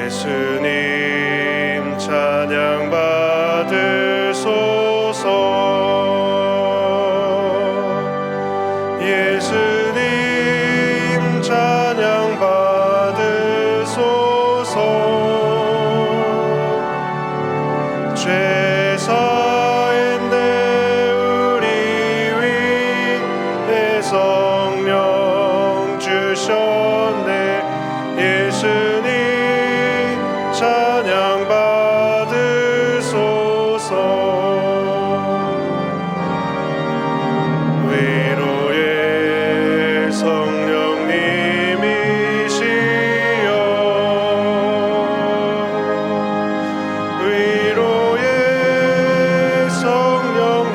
예수님 찬양 받으소서. 예수님 찬양 받으소서. 죄 사했네 우리 위에 성령 주셨네. 예수님 찬양 받으소서. 위로의 성령님이시여, 위로의 성령님이시여,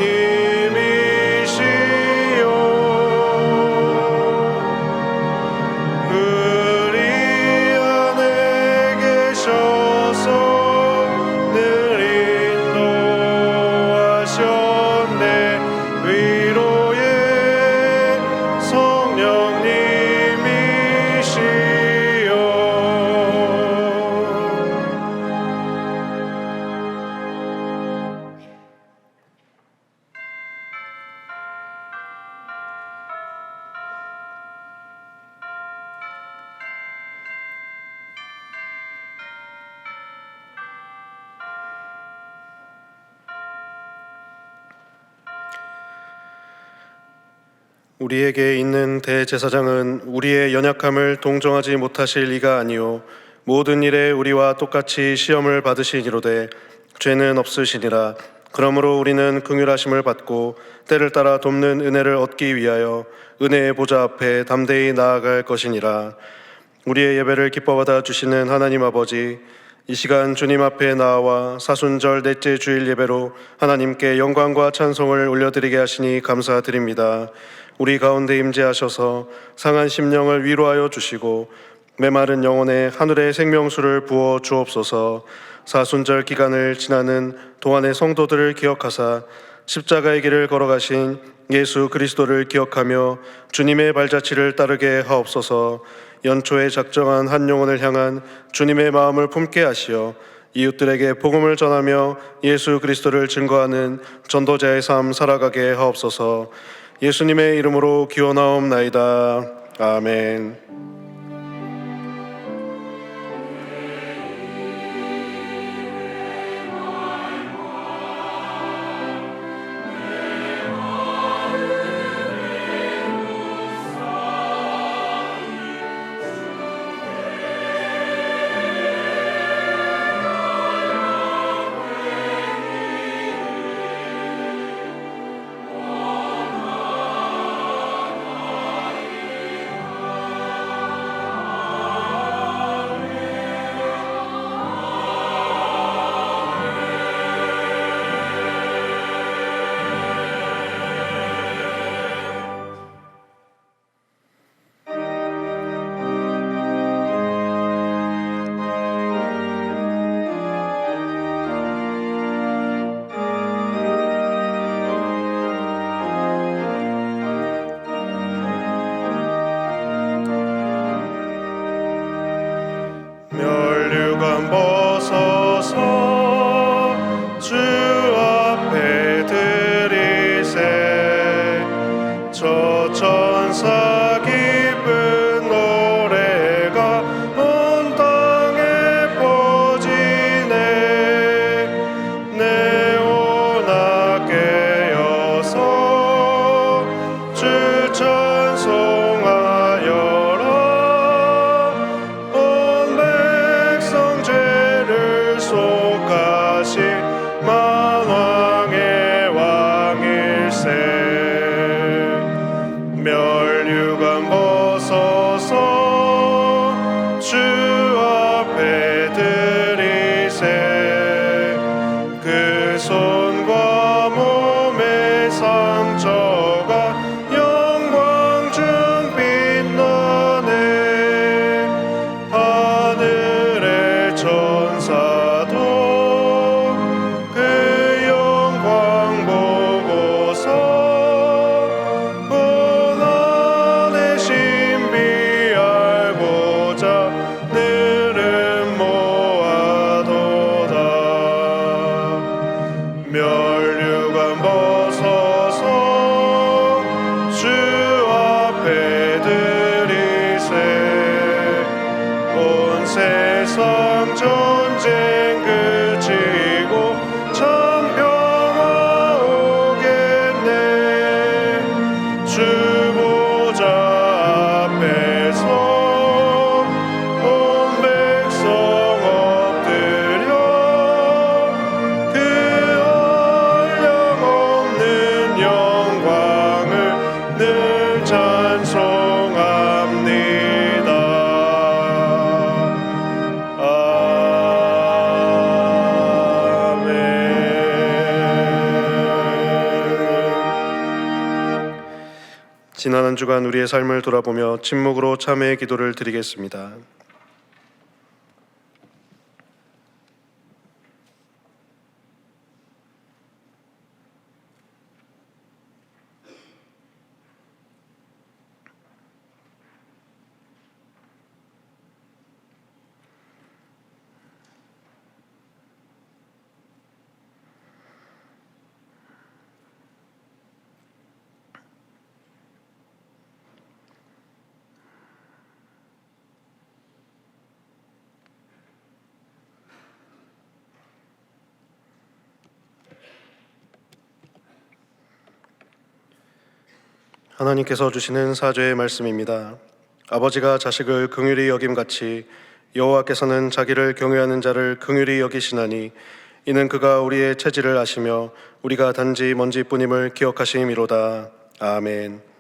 우리 안에 계셔서 늘 인도하셨네. 위로의 성령님이시여. 우리에게 있는 대제사장은 우리의 연약함을 동정하지 못하실 이가 아니요 모든 일에 우리와 똑같이 시험을 받으시니로되 죄는 없으시니라. 그러므로 우리는 긍휼하심을 받고 때를 따라 돕는 은혜를 얻기 위하여 은혜의 보좌 앞에 담대히 나아갈 것이니라. 우리의 예배를 기뻐 받아 주시는 하나님 아버지, 이 시간 주님 앞에 나와 사순절 넷째 주일 예배로 하나님께 영광과 찬송을 올려드리게 하시니 감사드립니다. 우리 가운데 임재하셔서 상한 심령을 위로하여 주시고 메마른 영혼에 하늘의 생명수를 부어 주옵소서. 사순절 기간을 지나는 동안의 성도들을 기억하사 십자가의 길을 걸어가신 예수 그리스도를 기억하며 주님의 발자취를 따르게 하옵소서. 연초에 작정한 한 영혼을 향한 주님의 마음을 품게 하시어 이웃들에게 복음을 전하며 예수 그리스도를 증거하는 전도자의 삶 살아가게 하옵소서. 예수님의 이름으로 기원하옵나이다. 아멘. 멸류관 벗어서 주 앞에 드리세. 저 천사 기쁜 노래가 온 땅에 퍼지네. 네오나 깨어서 주 찬송하여라. 온 백성 죄를 속하신 만왕의 왕일세. 멸류관 벗어서 주 앞에 드리세. 그 손과 몸의 상처가 영광 중 빛나네. 하늘의 천사도 그 영광 보고서 고난의 신비 알고자 늘은 세상 전쟁 그치고 참 평화 오겠네. 주 보좌 앞에서 온 백성 엎드려 그 한량없는 영광을 늘 찬송합니다. 지난 한 주간 우리의 삶을 돌아보며 침묵으로 참회의 기도를 드리겠습니다. 하나님께서 주시는 사죄의 말씀입니다. 아버지가 자식을 긍휼히 여김같이 여호와께서는 자기를 경외하는 자를 긍휼히 여기시나니 이는 그가 우리의 체질을 아시며 우리가 단지 먼지뿐임을 기억하심이로다. 아멘.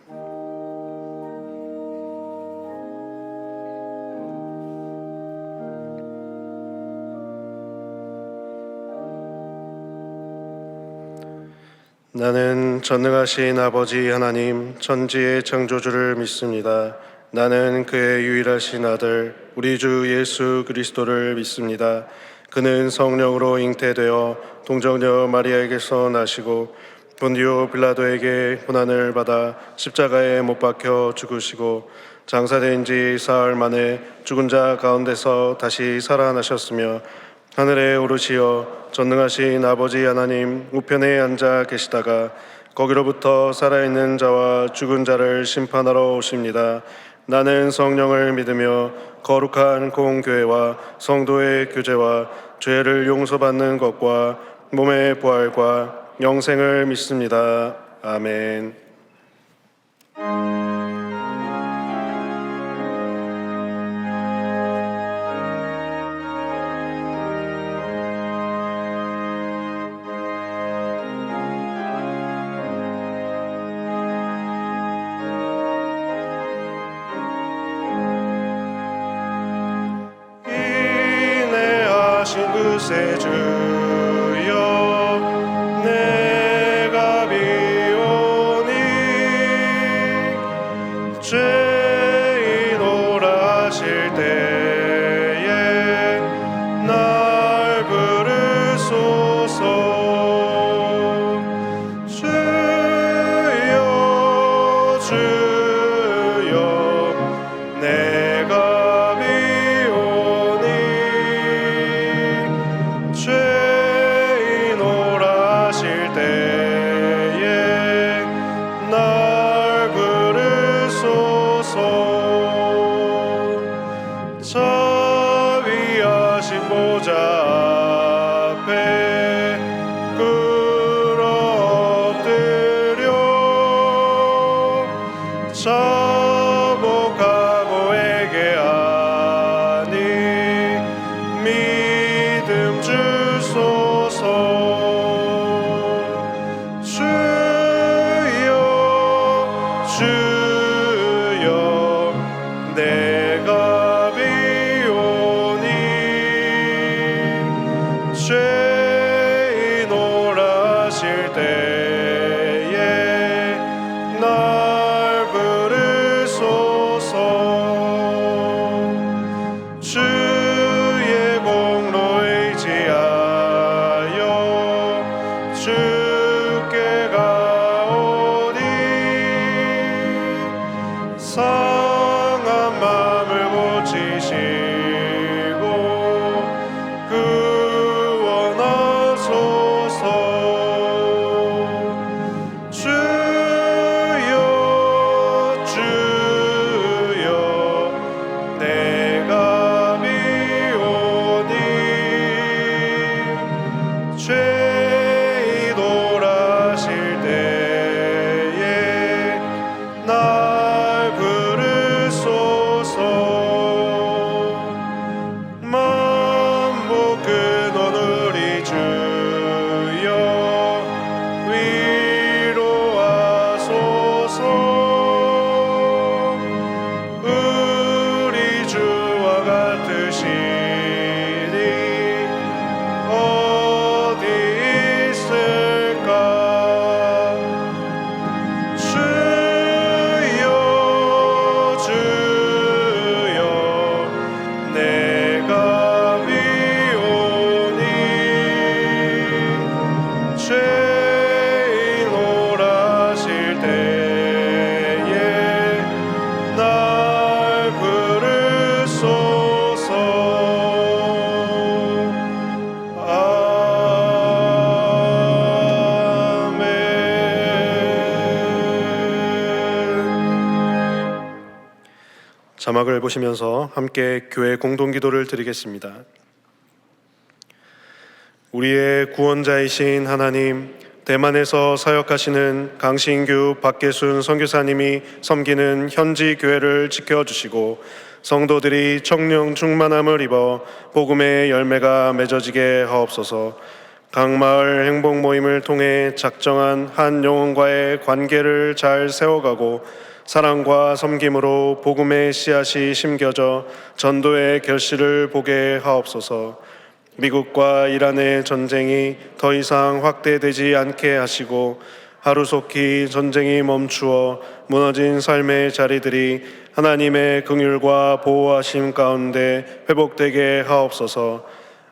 나는 전능하신 아버지 하나님 천지의 창조주를 믿습니다. 나는 그의 유일하신 아들 우리 주 예수 그리스도를 믿습니다. 그는 성령으로 잉태되어 동정녀 마리아에게서 나시고 본디오 빌라도에게 고난을 받아 십자가에 못 박혀 죽으시고 장사된 지 사흘 만에 죽은 자 가운데서 다시 살아나셨으며 하늘에 오르시어 전능하신 아버지 하나님 우편에 앉아 계시다가 거기로부터 살아있는 자와 죽은 자를 심판하러 오십니다. 나는 성령을 믿으며 거룩한 공교회와 성도의 교제와 죄를 용서받는 것과 몸의 부활과 영생을 믿습니다. 아멘. 그새 주여 내가 비오니 죄인 오라실 때에 날 부르소서. 주여 주여 내가 죄인 오라실 때에 날 부르소서. 자비하신 보좌 앞에 꿇어 엎드려 자복하고 회개하니 믿음 주소서. 주여 주여 내가 비오니 같으시니 어디 있을까. 주여 주여 내가 비오니 죄인 오라실 때에 날 부르소서. 아멘. 자막을 보시면서 함께 교회 공동기도를 드리겠습니다. 우리의 구원자이신 하나님, 대만에서 사역하시는 강신규 박계순 선교사님이 섬기는 현지 교회를 지켜주시고 성도들이 청령 충만함을 입어 복음의 열매가 맺어지게 하옵소서. 각 마을 행복 모임을 통해 작정한 한 영혼과의 관계를 잘 세워가고 사랑과 섬김으로 복음의 씨앗이 심겨져 전도의 결실을 보게 하옵소서. 미국과 이란의 전쟁이 더 이상 확대되지 않게 하시고 하루속히 전쟁이 멈추어 무너진 삶의 자리들이 하나님의 긍휼과 보호하심 가운데 회복되게 하옵소서.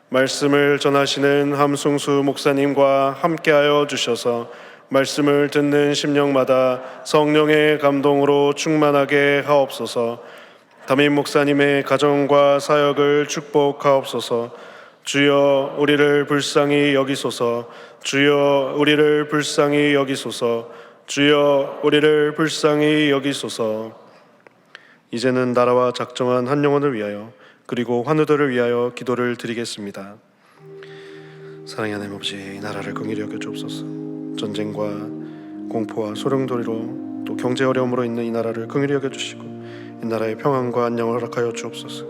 말씀을 전하시는 함승수 목사님과 함께하여 주셔서 말씀을 듣는 심령마다 성령의 감동으로 충만하게 하옵소서. 담임 목사님의 가정과 사역을 축복하옵소서. 주여 우리를 불쌍히 여기소서. 주여 우리를 불쌍히 여기소서. 주여 우리를 불쌍히 여기소서. 이제는 나라와 작정한 한 영혼을 위하여 그리고 환우들을 위하여 기도를 드리겠습니다. 사랑의 하나님 아버지, 나라를 긍휼히 여겨 주옵소서. 전쟁과 공포와 소령돌이로 또 경제 어려움으로 있는 이 나라를 긍휼히 여겨 주시고 이 나라의 평안과 안녕을 허락하여 주옵소서.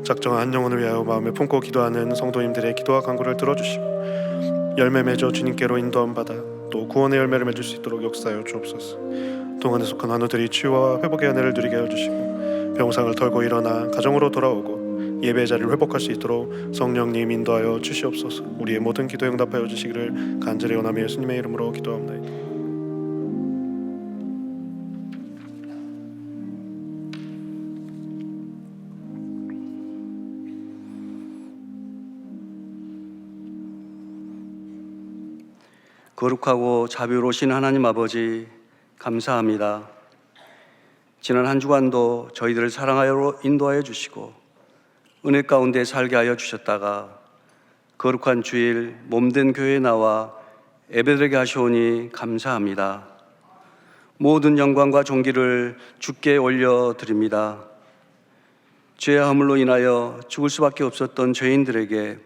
작정한 한 영혼을 위하여 마음에 품고 기도하는 성도님들의 기도와 간구를 들어주시고 열매 맺어 주님께로 인도함 받아 또 구원의 열매를 맺을 수 있도록 역사하여 주옵소서. 동안에 속한 환우들이 치유와 회복의 은혜를 누리게 하여 주시고 병상을 털고 일어나 가정으로 돌아오고 예배의 자리를 회복할 수 있도록 성령님 인도하여 주시옵소서. 우리의 모든 기도에 응답하여 주시기를 간절히 원하며 예수님의 이름으로 기도합니다. 거룩하고 자비로우신 하나님 아버지, 감사합니다. 지난 한 주간도 저희들을 사랑하여 인도하여 주시고 은혜 가운데 살게 하여 주셨다가 거룩한 주일 몸된 교회에 나와 예배드리게 하시오니 감사합니다. 모든 영광과 존귀를 주께 올려드립니다. 죄의 허물로 인하여 죽을 수밖에 없었던 죄인들에게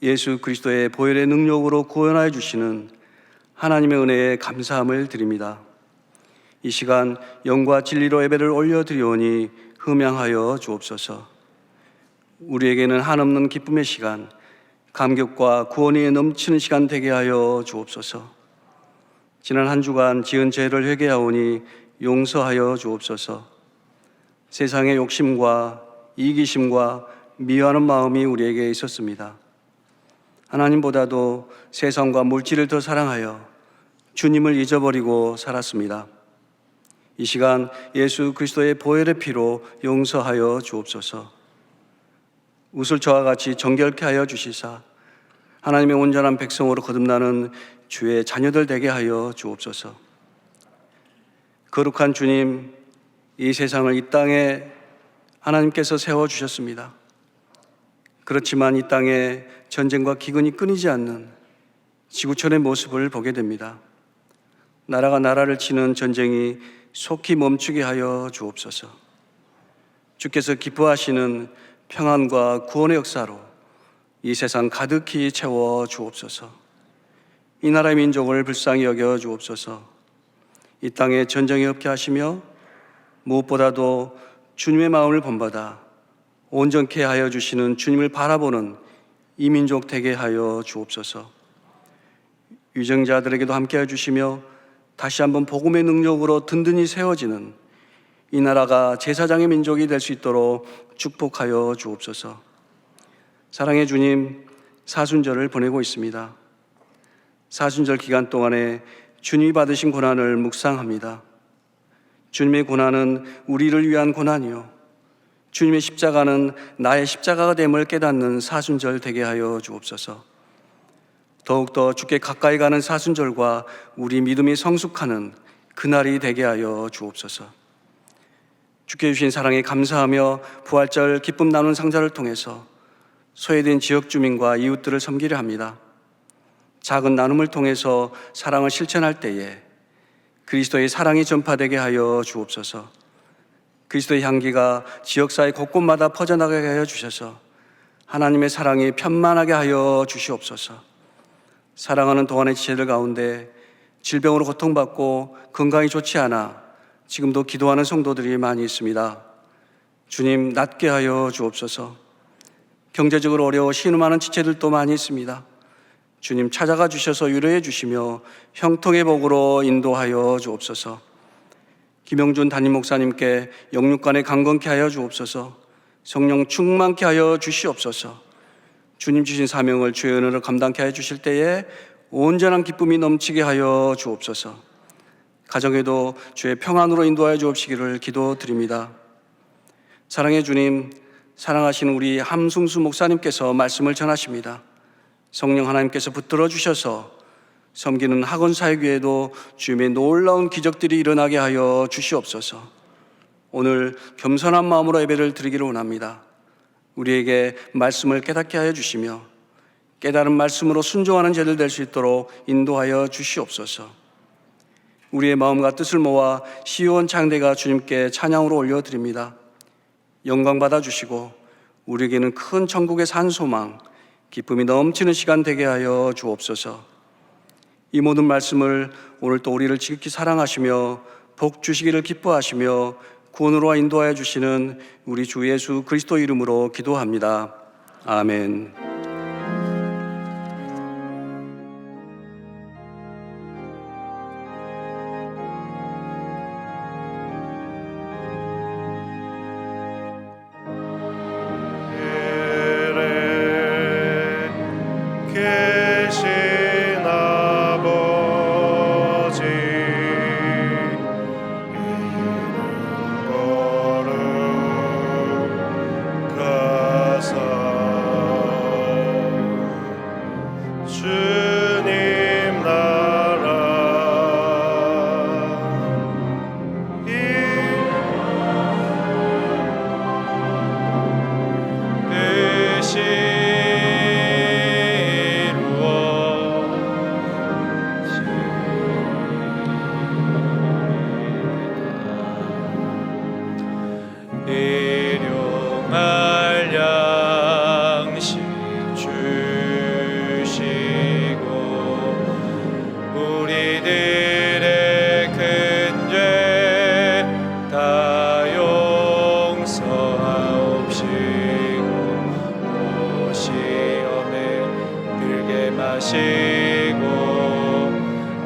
예수 그리스도의 보혈의 능력으로 구원하여 주시는 하나님의 은혜에 감사함을 드립니다. 이 시간 영과 진리로 예배를 올려드리오니 흠양하여 주옵소서. 우리에게는 한없는 기쁨의 시간, 감격과 구원이 넘치는 시간 되게 하여 주옵소서. 지난 한 주간 지은 죄를 회개하오니 용서하여 주옵소서. 세상의 욕심과 이기심과 미워하는 마음이 우리에게 있었습니다. 하나님보다도 세상과 물질을 더 사랑하여 주님을 잊어버리고 살았습니다. 이 시간 예수 그리스도의 보혈의 피로 용서하여 주옵소서. 웃을 저와 같이 정결케 하여 주시사 하나님의 온전한 백성으로 거듭나는 주의 자녀들 되게 하여 주옵소서. 거룩한 주님, 이 세상을 이 땅에 하나님께서 세워주셨습니다. 그렇지만 이 땅에 전쟁과 기근이 끊이지 않는 지구촌의 모습을 보게 됩니다. 나라가 나라를 치는 전쟁이 속히 멈추게 하여 주옵소서. 주께서 기뻐하시는 평안과 구원의 역사로 이 세상 가득히 채워 주옵소서. 이 나라의 민족을 불쌍히 여겨 주옵소서. 이 땅에 전쟁이 없게 하시며 무엇보다도 주님의 마음을 본받아 온전케 하여 주시는 주님을 바라보는 이 민족 되게 하여 주옵소서. 유정자들에게도 함께 해 주시며 다시 한번 복음의 능력으로 든든히 세워지는 이 나라가 제사장의 민족이 될 수 있도록 축복하여 주옵소서. 사랑의 주님, 사순절을 보내고 있습니다. 사순절 기간 동안에 주님이 받으신 고난을 묵상합니다. 주님의 고난은 우리를 위한 고난이요, 주님의 십자가는 나의 십자가가 됨을 깨닫는 사순절 되게 하여 주옵소서. 더욱더 주께 가까이 가는 사순절과 우리 믿음이 성숙하는 그날이 되게 하여 주옵소서. 주께 주신 사랑에 감사하며 부활절 기쁨 나누는 상자를 통해서 소외된 지역 주민과 이웃들을 섬기려 합니다. 작은 나눔을 통해서 사랑을 실천할 때에 그리스도의 사랑이 전파되게 하여 주옵소서. 그리스도의 향기가 지역사회 곳곳마다 퍼져나가게 하여 주셔서 하나님의 사랑이 편만하게 하여 주시옵소서. 사랑하는 동안의 지체들 가운데 질병으로 고통받고 건강이 좋지 않아 지금도 기도하는 성도들이 많이 있습니다. 주님, 낫게 하여 주옵소서. 경제적으로 어려워 신음하는 지체들도 많이 있습니다. 주님, 찾아가 주셔서 위로해 주시며 형통의 복으로 인도하여 주옵소서. 김영준 담임 목사님께 영육간에 강건케 하여 주옵소서. 성령 충만케 하여 주시옵소서. 주님 주신 사명을 주의 은혜로 감당케 하여 주실 때에 온전한 기쁨이 넘치게 하여 주옵소서. 가정에도 주의 평안으로 인도하여 주옵시기를 기도드립니다. 사랑의 주님, 사랑하시는 우리 함승수 목사님께서 말씀을 전하십니다. 성령 하나님께서 붙들어 주셔서 섬기는 학원사역위에도 주님의 놀라운 기적들이 일어나게 하여 주시옵소서. 오늘 겸손한 마음으로 예배를 드리기를 원합니다. 우리에게 말씀을 깨닫게 하여 주시며 깨달은 말씀으로 순종하는 제들 될 수 있도록 인도하여 주시옵소서. 우리의 마음과 뜻을 모아 시온 창대가 주님께 찬양으로 올려드립니다. 영광 받아주시고 우리에게는 큰 천국의 산 소망, 기쁨이 넘치는 시간 되게 하여 주옵소서. 이 모든 말씀을 오늘 또 우리를 지극히 사랑하시며 복 주시기를 기뻐하시며 구원으로 인도하여 주시는 우리 주 예수 그리스도 이름으로 기도합니다. 아멘.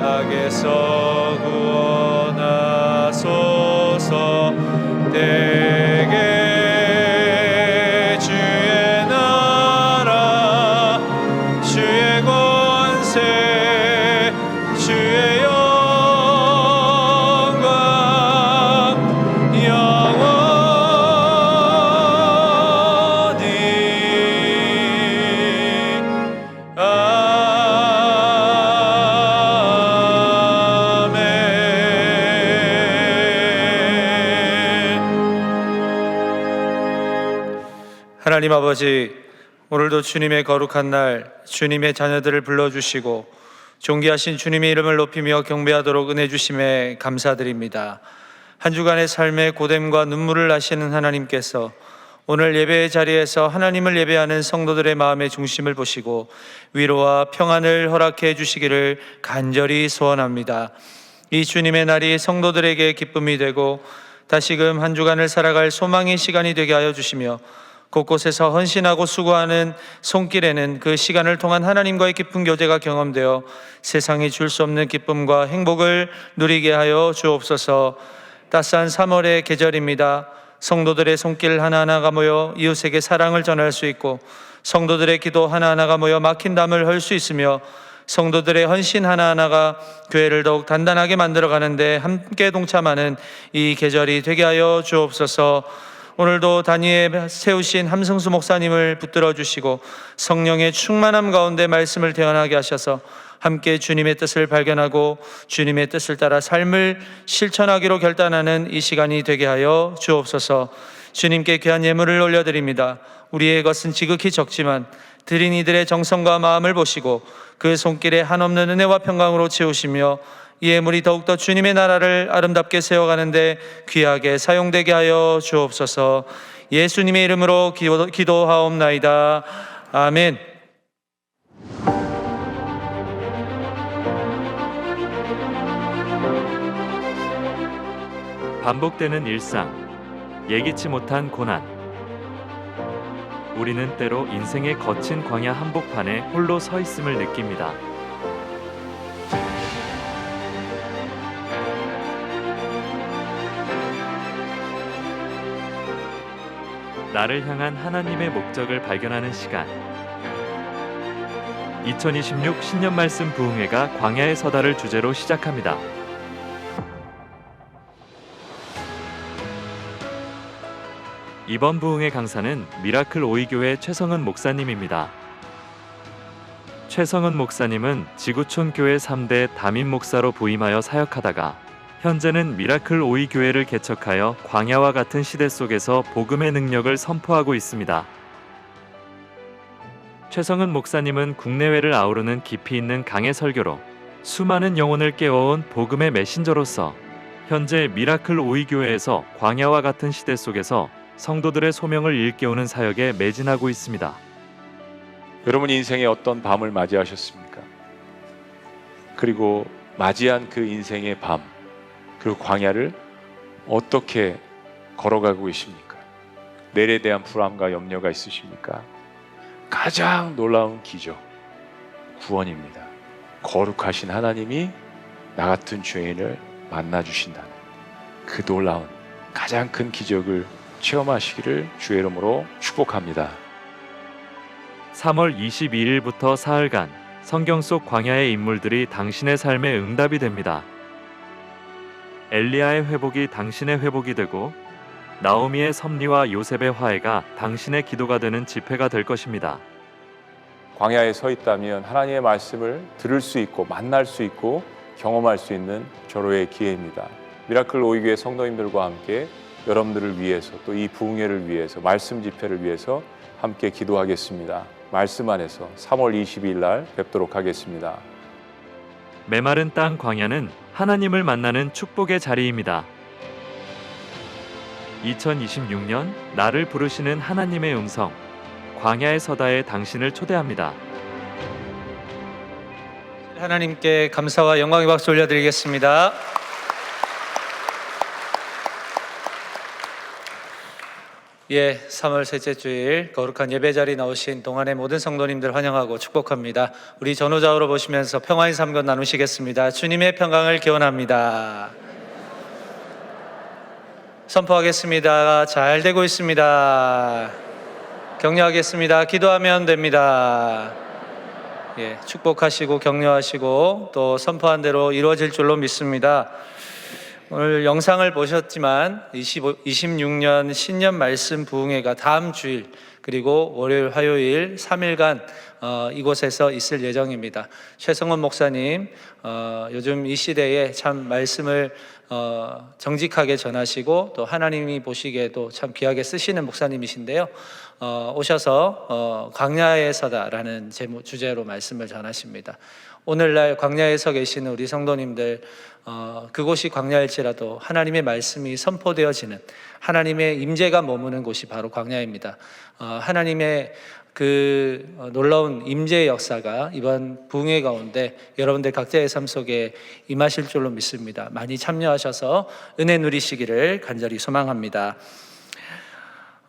악에서 구원하소서. 내게 주의 나라 주의 권세 주의 영광 영원히 하나님 아버지, 오늘도 주님의 거룩한 날 주님의 자녀들을 불러주시고 존귀하신 주님의 이름을 높이며 경배하도록 은혜 주심에 감사드립니다. 한 주간의 삶의 고됨과 눈물을 아시는 하나님께서 오늘 예배의 자리에서 하나님을 예배하는 성도들의 마음의 중심을 보시고 위로와 평안을 허락해 주시기를 간절히 소원합니다. 이 주님의 날이 성도들에게 기쁨이 되고 다시금 한 주간을 살아갈 소망의 시간이 되게 하여 주시며 곳곳에서 헌신하고 수고하는 손길에는 그 시간을 통한 하나님과의 깊은 교제가 경험되어 세상이 줄 수 없는 기쁨과 행복을 누리게 하여 주옵소서. 따스한 3월의 계절입니다. 성도들의 손길 하나하나가 모여 이웃에게 사랑을 전할 수 있고, 성도들의 기도 하나하나가 모여 막힌 담을 헐 수 있으며, 성도들의 헌신 하나하나가 교회를 더욱 단단하게 만들어가는데 함께 동참하는 이 계절이 되게 하여 주옵소서. 오늘도 단위에 세우신 함승수 목사님을 붙들어 주시고 성령의 충만함 가운데 말씀을 대언하게 하셔서 함께 주님의 뜻을 발견하고 주님의 뜻을 따라 삶을 실천하기로 결단하는 이 시간이 되게 하여 주옵소서. 주님께 귀한 예물을 올려드립니다. 우리의 것은 지극히 적지만 드린 이들의 정성과 마음을 보시고 그 손길에 한없는 은혜와 평강으로 채우시며 이 예물이 더욱더 주님의 나라를 아름답게 세워가는데 귀하게 사용되게 하여 주옵소서. 예수님의 이름으로 기도하옵나이다. 아멘. 반복되는 일상, 예기치 못한 고난. 우리는 때로 인생의 거친 광야 한복판에 홀로 서 있음을 느낍니다. 나를 향한 하나님의 목적을 발견하는 시간. 2026 신년 말씀 부흥회가 광야의 서다를 주제로 시작합니다. 이번 부흥회 강사는 미라클 오이교회 최성은 목사님입니다. 최성은 목사님은 지구촌 교회 3대 담임 목사로 부임하여 사역하다가 현재는 미라클 오이교회를 개척하여 광야와 같은 시대 속에서 복음의 능력을 선포하고 있습니다. 최성은 목사님은 국내외를 아우르는 깊이 있는 강의 설교로 수많은 영혼을 깨워온 복음의 메신저로서 현재 미라클 오이교회에서 광야와 같은 시대 속에서 성도들의 소명을 일깨우는 사역에 매진하고 있습니다. 여러분 인생에 어떤 밤을 맞이하셨습니까? 그리고 맞이한 그 인생의 밤, 그 광야를 어떻게 걸어가고 계십니까? 내일에 대한 불안과 염려가 있으십니까? 가장 놀라운 기적, 구원입니다. 거룩하신 하나님이 나 같은 죄인을 만나주신다는 그 놀라운 가장 큰 기적을 체험하시기를 주의 이름으로 축복합니다. 3월 22일부터 사흘간 성경 속 광야의 인물들이 당신의 삶의 응답이 됩니다. 엘리야의 회복이 당신의 회복이 되고 나오미의 섭리와 요셉의 화해가 당신의 기도가 되는 집회가 될 것입니다. 광야에 서 있다면 하나님의 말씀을 들을 수 있고 만날 수 있고 경험할 수 있는 절호의 기회입니다. 미라클 오이교회 성도님들과 함께 여러분들을 위해서 또 이 부흥회를 위해서 말씀 집회를 위해서 함께 기도하겠습니다. 말씀 안에서 3월 22일 날 뵙도록 하겠습니다. 메마른 땅 광야는 하나님을 만나는 축복의 자리입니다. 2026년 나를 부르시는 하나님의 음성, 광야의 서다에 당신을 초대합니다. 하나님께 감사와 영광의 박수 올려드리겠습니다. 예, 3월 셋째 주일 거룩한 예배 자리 나오신 동안의 모든 성도님들 환영하고 축복합니다. 우리 전후좌우로 보시면서 평화의 삼권 나누시겠습니다. 주님의 평강을 기원합니다. 선포하겠습니다. 잘 되고 있습니다. 격려하겠습니다. 기도하면 됩니다. 예, 축복하시고 격려하시고 또 선포한 대로 이루어질 줄로 믿습니다. 오늘 영상을 보셨지만 26년 신년 말씀 부흥회가 다음 주일 그리고 월요일 화요일 3일간 이곳에서 있을 예정입니다. 최성원 목사님 요즘 이 시대에 참 말씀을 정직하게 전하시고 또 하나님이 보시기에도 참 귀하게 쓰시는 목사님이신데요. 오셔서 광야에 서다라는 주제로 말씀을 전하십니다. 오늘날 광야에 서 계시는 우리 성도님들 그곳이 광야일지라도 하나님의 말씀이 선포되어지는 하나님의 임재가 머무는 곳이 바로 광야입니다. 하나님의 그 놀라운 임재의 역사가 이번 부흥회 가운데 여러분들 각자의 삶 속에 임하실 줄로 믿습니다. 많이 참여하셔서 은혜 누리시기를 간절히 소망합니다.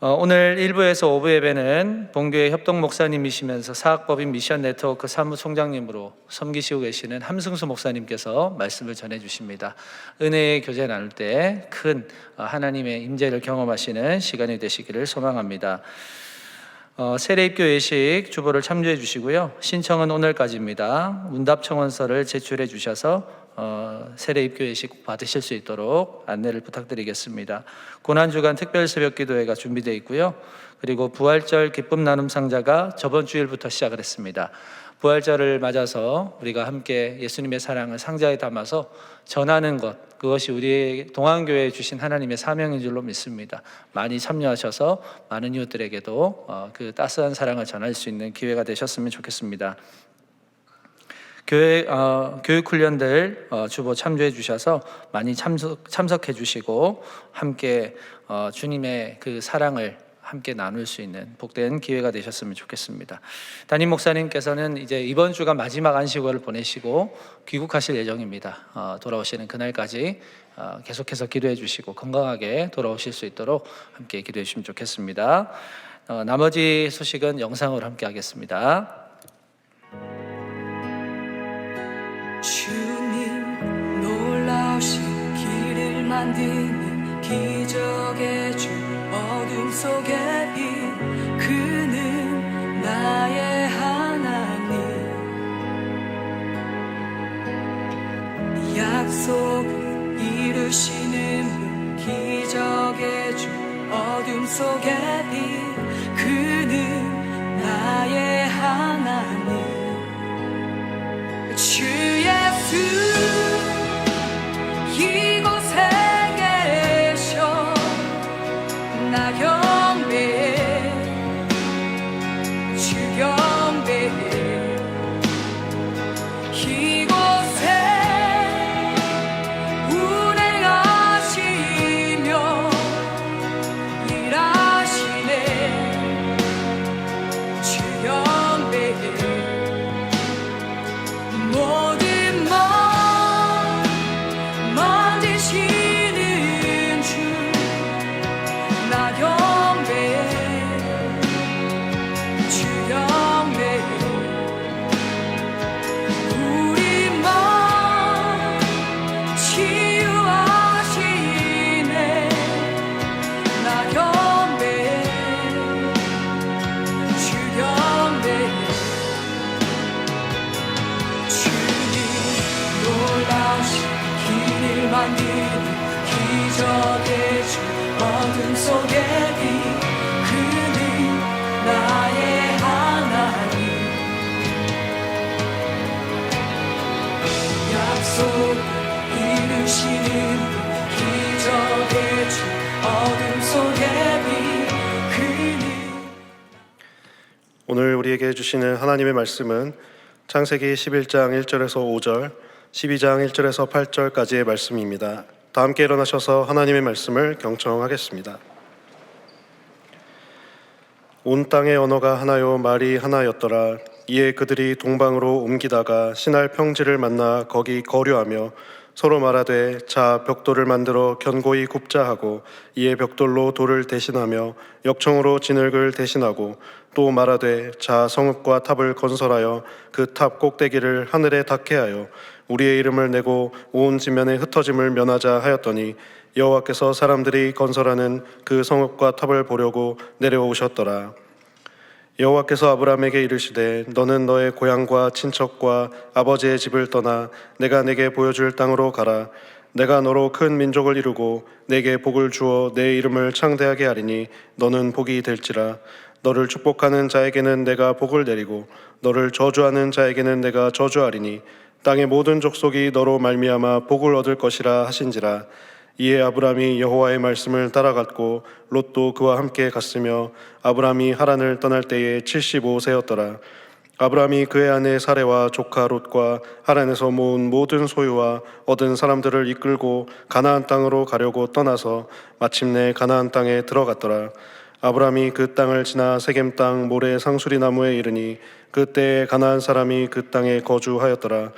오늘 1부에서 5부 예배는 본교회 협동 목사님이시면서 사학법인 미션 네트워크 사무총장님으로 섬기시고 계시는 함승수 목사님께서 말씀을 전해 주십니다. 은혜의 교제 나눌 때 큰 하나님의 임재를 경험하시는 시간이 되시기를 소망합니다. 세례입교 예식 주보를 참조해 주시고요. 신청은 오늘까지입니다. 문답 청원서를 제출해 주셔서 세례입교 예식 받으실 수 있도록 안내를 부탁드리겠습니다. 고난주간 특별 새벽 기도회가 준비되어 있고요. 그리고 부활절 기쁨 나눔 상자가 저번 주일부터 시작을 했습니다. 부활절을 맞아서 우리가 함께 예수님의 사랑을 상자에 담아서 전하는 것, 그것이 우리 동안교회에 주신 하나님의 사명인 줄로 믿습니다. 많이 참여하셔서 많은 이웃들에게도 그 따스한 사랑을 전할 수 있는 기회가 되셨으면 좋겠습니다. 교육 훈련들 주보 참조해 주셔서 많이 참석해 주시고 함께 주님의 그 사랑을 함께 나눌 수 있는 복된 기회가 되셨으면 좋겠습니다. 담임 목사님께서는 이제 이번 주가 마지막 안식월을 보내시고 귀국하실 예정입니다. 돌아오시는 그날까지 계속해서 기도해 주시고 건강하게 돌아오실 수 있도록 함께 기도해 주시면 좋겠습니다. 나머지 소식은 영상으로 함께 하겠습니다. 주님 놀라우신 길을 만드는 기적의 주 어둠 속의 빛 그는 나의 하나님 약속을 이루시는 분 기적의 주 어둠 속의 빛 그는 나의 하나님 주 예수 이곳에 계셔 나 경배해 주 경배해 이곳에 운행하시며 일하시네 주 경배해 모든 맘 만지시는 주 나 경배해 주 경배해 우리 맘 치유하시네 나 경배해 주 경배해 놀라우신 길을 만드는 기적의 주 어둠 속의 빛 그는 나의 하나님 약속을 이루시는 기적의 주 어둠 속의 빛 그는 오늘 우리에게 주시는 하나님의 말씀은 창세기 11장 1절에서 5절, 12장 1절에서 8절까지의 말씀입니다. 다 함께 일어나셔서 하나님의 말씀을 경청하겠습니다. 온 땅의 언어가 하나요 말이 하나였더라. 이에 그들이 동방으로 옮기다가 신할 평지를 만나 거기 거류하며 서로 말하되 자 벽돌을 만들어 견고히 굽자 하고 이에 벽돌로 돌을 대신하며 역청으로 진흙을 대신하고 또 말하되 자 성읍과 탑을 건설하여 그 탑 꼭대기를 하늘에 닿게 하여 우리의 이름을 내고 온 지면에 흩어짐을 면하자 하였더니 여호와께서 사람들이 건설하는 그 성읍과 탑을 보려고 내려오셨더라. 여호와께서 아브라함에게 이르시되 너는 너의 고향과 친척과 아버지의 집을 떠나 내가 내게 보여줄 땅으로 가라. 내가 너로 큰 민족을 이루고 내게 복을 주어 내 이름을 창대하게 하리니 너는 복이 될지라. 너를 축복하는 자에게는 내가 복을 내리고 너를 저주하는 자에게는 내가 저주하리니 땅의 모든 족속이 너로 말미암아 복을 얻을 것이라 하신지라. 이에 아브람이 여호와의 말씀을 따라갔고 롯도 그와 함께 갔으며 아브람이 하란을 떠날 때에 75세였더라. 아브람이 그의 아내 사레와 조카 롯과 하란에서 모은 모든 소유와 얻은 사람들을 이끌고 가나안 땅으로 가려고 떠나서 마침내 가나안 땅에 들어갔더라. 아브람이 그 땅을 지나 세겜 땅 모래 상수리 나무에 이르니 그때에 가나안 사람이 그 땅에 거주하였더라.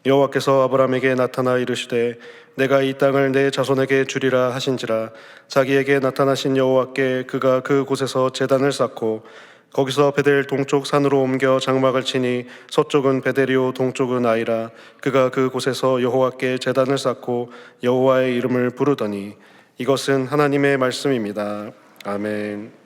여호와께서 아브라함에게 나타나 이르시되 내가 이 땅을 내 자손에게 주리라 하신지라. 자기에게 나타나신 여호와께 그가 그 곳에서 제단을 쌓고 거기서 베델 동쪽 산으로 옮겨 장막을 치니 서쪽은 베델이요 동쪽은 아이라. 그가 그 곳에서 여호와께 제단을 쌓고 여호와의 이름을 부르더니. 이것은 하나님의 말씀입니다. 아멘.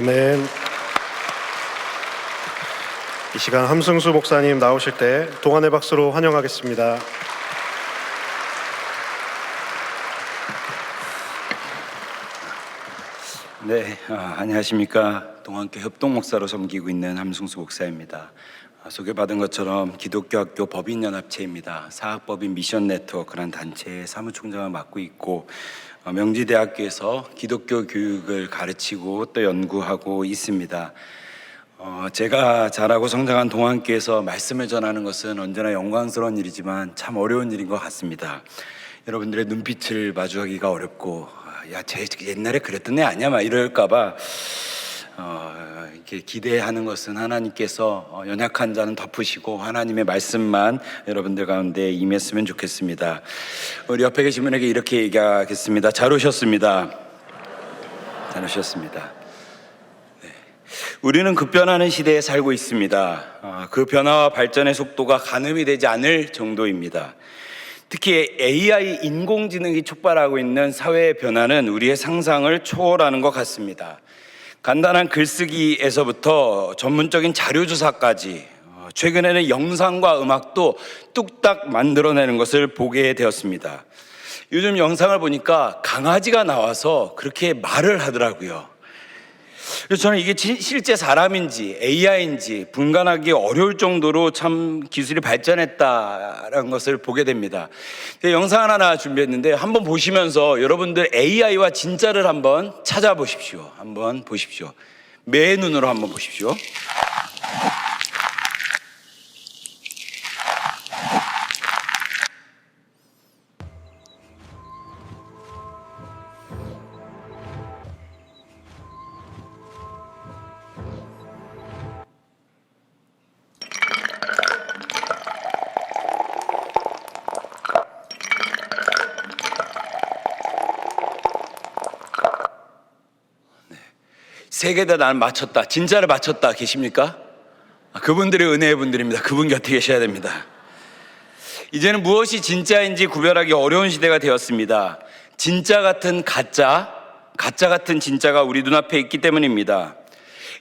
아멘. 이 시간 함승수 목사님 나오실 때 동안의 박수로 환영하겠습니다. 네, 안녕하십니까. 동안교 협동목사로 섬기고 있는 함승수 목사입니다. 소개받은 것처럼 기독교 학교 법인연합체입니다. 사학법인 미션 네트워크라는 단체의 사무총장을 맡고 있고 명지대학교에서 기독교 교육을 가르치고 또 연구하고 있습니다. 제가 자라고 성장한 동안교에서 말씀을 전하는 것은 언제나 영광스러운 일이지만 참 어려운 일인 것 같습니다. 여러분들의 눈빛을 마주하기가 어렵고 야, 쟤 옛날에 그랬던 애 아니야? 막 이럴까봐 이렇게 기대하는 것은 하나님께서 연약한 자는 덮으시고 하나님의 말씀만 여러분들 가운데 임했으면 좋겠습니다. 우리 옆에 계신 분에게 이렇게 얘기하겠습니다. 잘 오셨습니다. 잘 오셨습니다. 우리는 급변하는 시대에 살고 있습니다. 그 변화와 발전의 속도가 가늠이 되지 않을 정도입니다. 특히 AI 인공지능이 촉발하고 있는 사회의 변화는 우리의 상상을 초월하는 것 같습니다. 간단한 글쓰기에서부터 전문적인 자료조사까지 최근에는 영상과 음악도 뚝딱 만들어내는 것을 보게 되었습니다. 요즘 영상을 보니까 강아지가 나와서 그렇게 말을 하더라고요. 그래서 저는 이게 실제 사람인지 AI인지 분간하기 어려울 정도로 참 기술이 발전했다라는 것을 보게 됩니다. 영상 하나 준비했는데 한번 보시면서 여러분들 AI와 진짜를 한번 찾아보십시오. 한번 보십시오. 매 눈으로 한번 보십시오. 세 개 다 난 맞췄다. 진짜를 맞췄다. 계십니까? 그분들이 은혜의 분들입니다. 그분 곁에 계셔야 됩니다. 이제는 무엇이 진짜인지 구별하기 어려운 시대가 되었습니다. 진짜 같은 가짜, 가짜 같은 진짜가 우리 눈앞에 있기 때문입니다.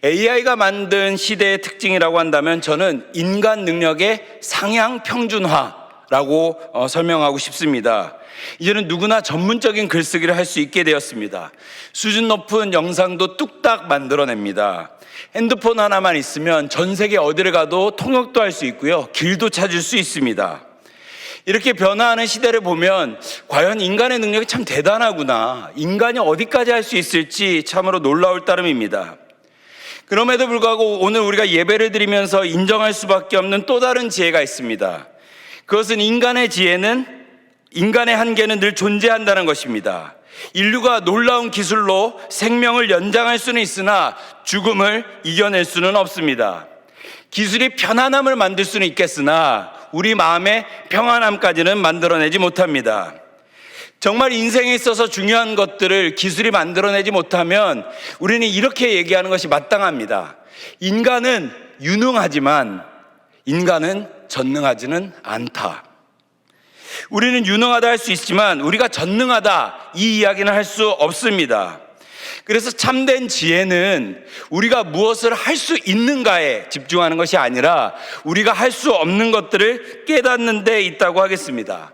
AI가 만든 시대의 특징이라고 한다면 저는 인간 능력의 상향 평준화라고 설명하고 싶습니다. 이제는 누구나 전문적인 글쓰기를 할 수 있게 되었습니다. 수준 높은 영상도 뚝딱 만들어냅니다. 핸드폰 하나만 있으면 전 세계 어디를 가도 통역도 할 수 있고요. 길도 찾을 수 있습니다. 이렇게 변화하는 시대를 보면 과연 인간의 능력이 참 대단하구나. 인간이 어디까지 할 수 있을지 참으로 놀라울 따름입니다. 그럼에도 불구하고 오늘 우리가 예배를 드리면서 인정할 수밖에 없는 또 다른 지혜가 있습니다. 그것은 인간의 한계는 늘 존재한다는 것입니다. 인류가 놀라운 기술로 생명을 연장할 수는 있으나 죽음을 이겨낼 수는 없습니다. 기술이 편안함을 만들 수는 있겠으나 우리 마음의 평안함까지는 만들어내지 못합니다. 정말 인생에 있어서 중요한 것들을 기술이 만들어내지 못하면 우리는 이렇게 얘기하는 것이 마땅합니다. 인간은 유능하지만 인간은 전능하지는 않다. 우리는 유능하다 할 수 있지만 우리가 전능하다 이 이야기는 할 수 없습니다. 그래서 참된 지혜는 우리가 무엇을 할 수 있는가에 집중하는 것이 아니라 우리가 할 수 없는 것들을 깨닫는 데 있다고 하겠습니다.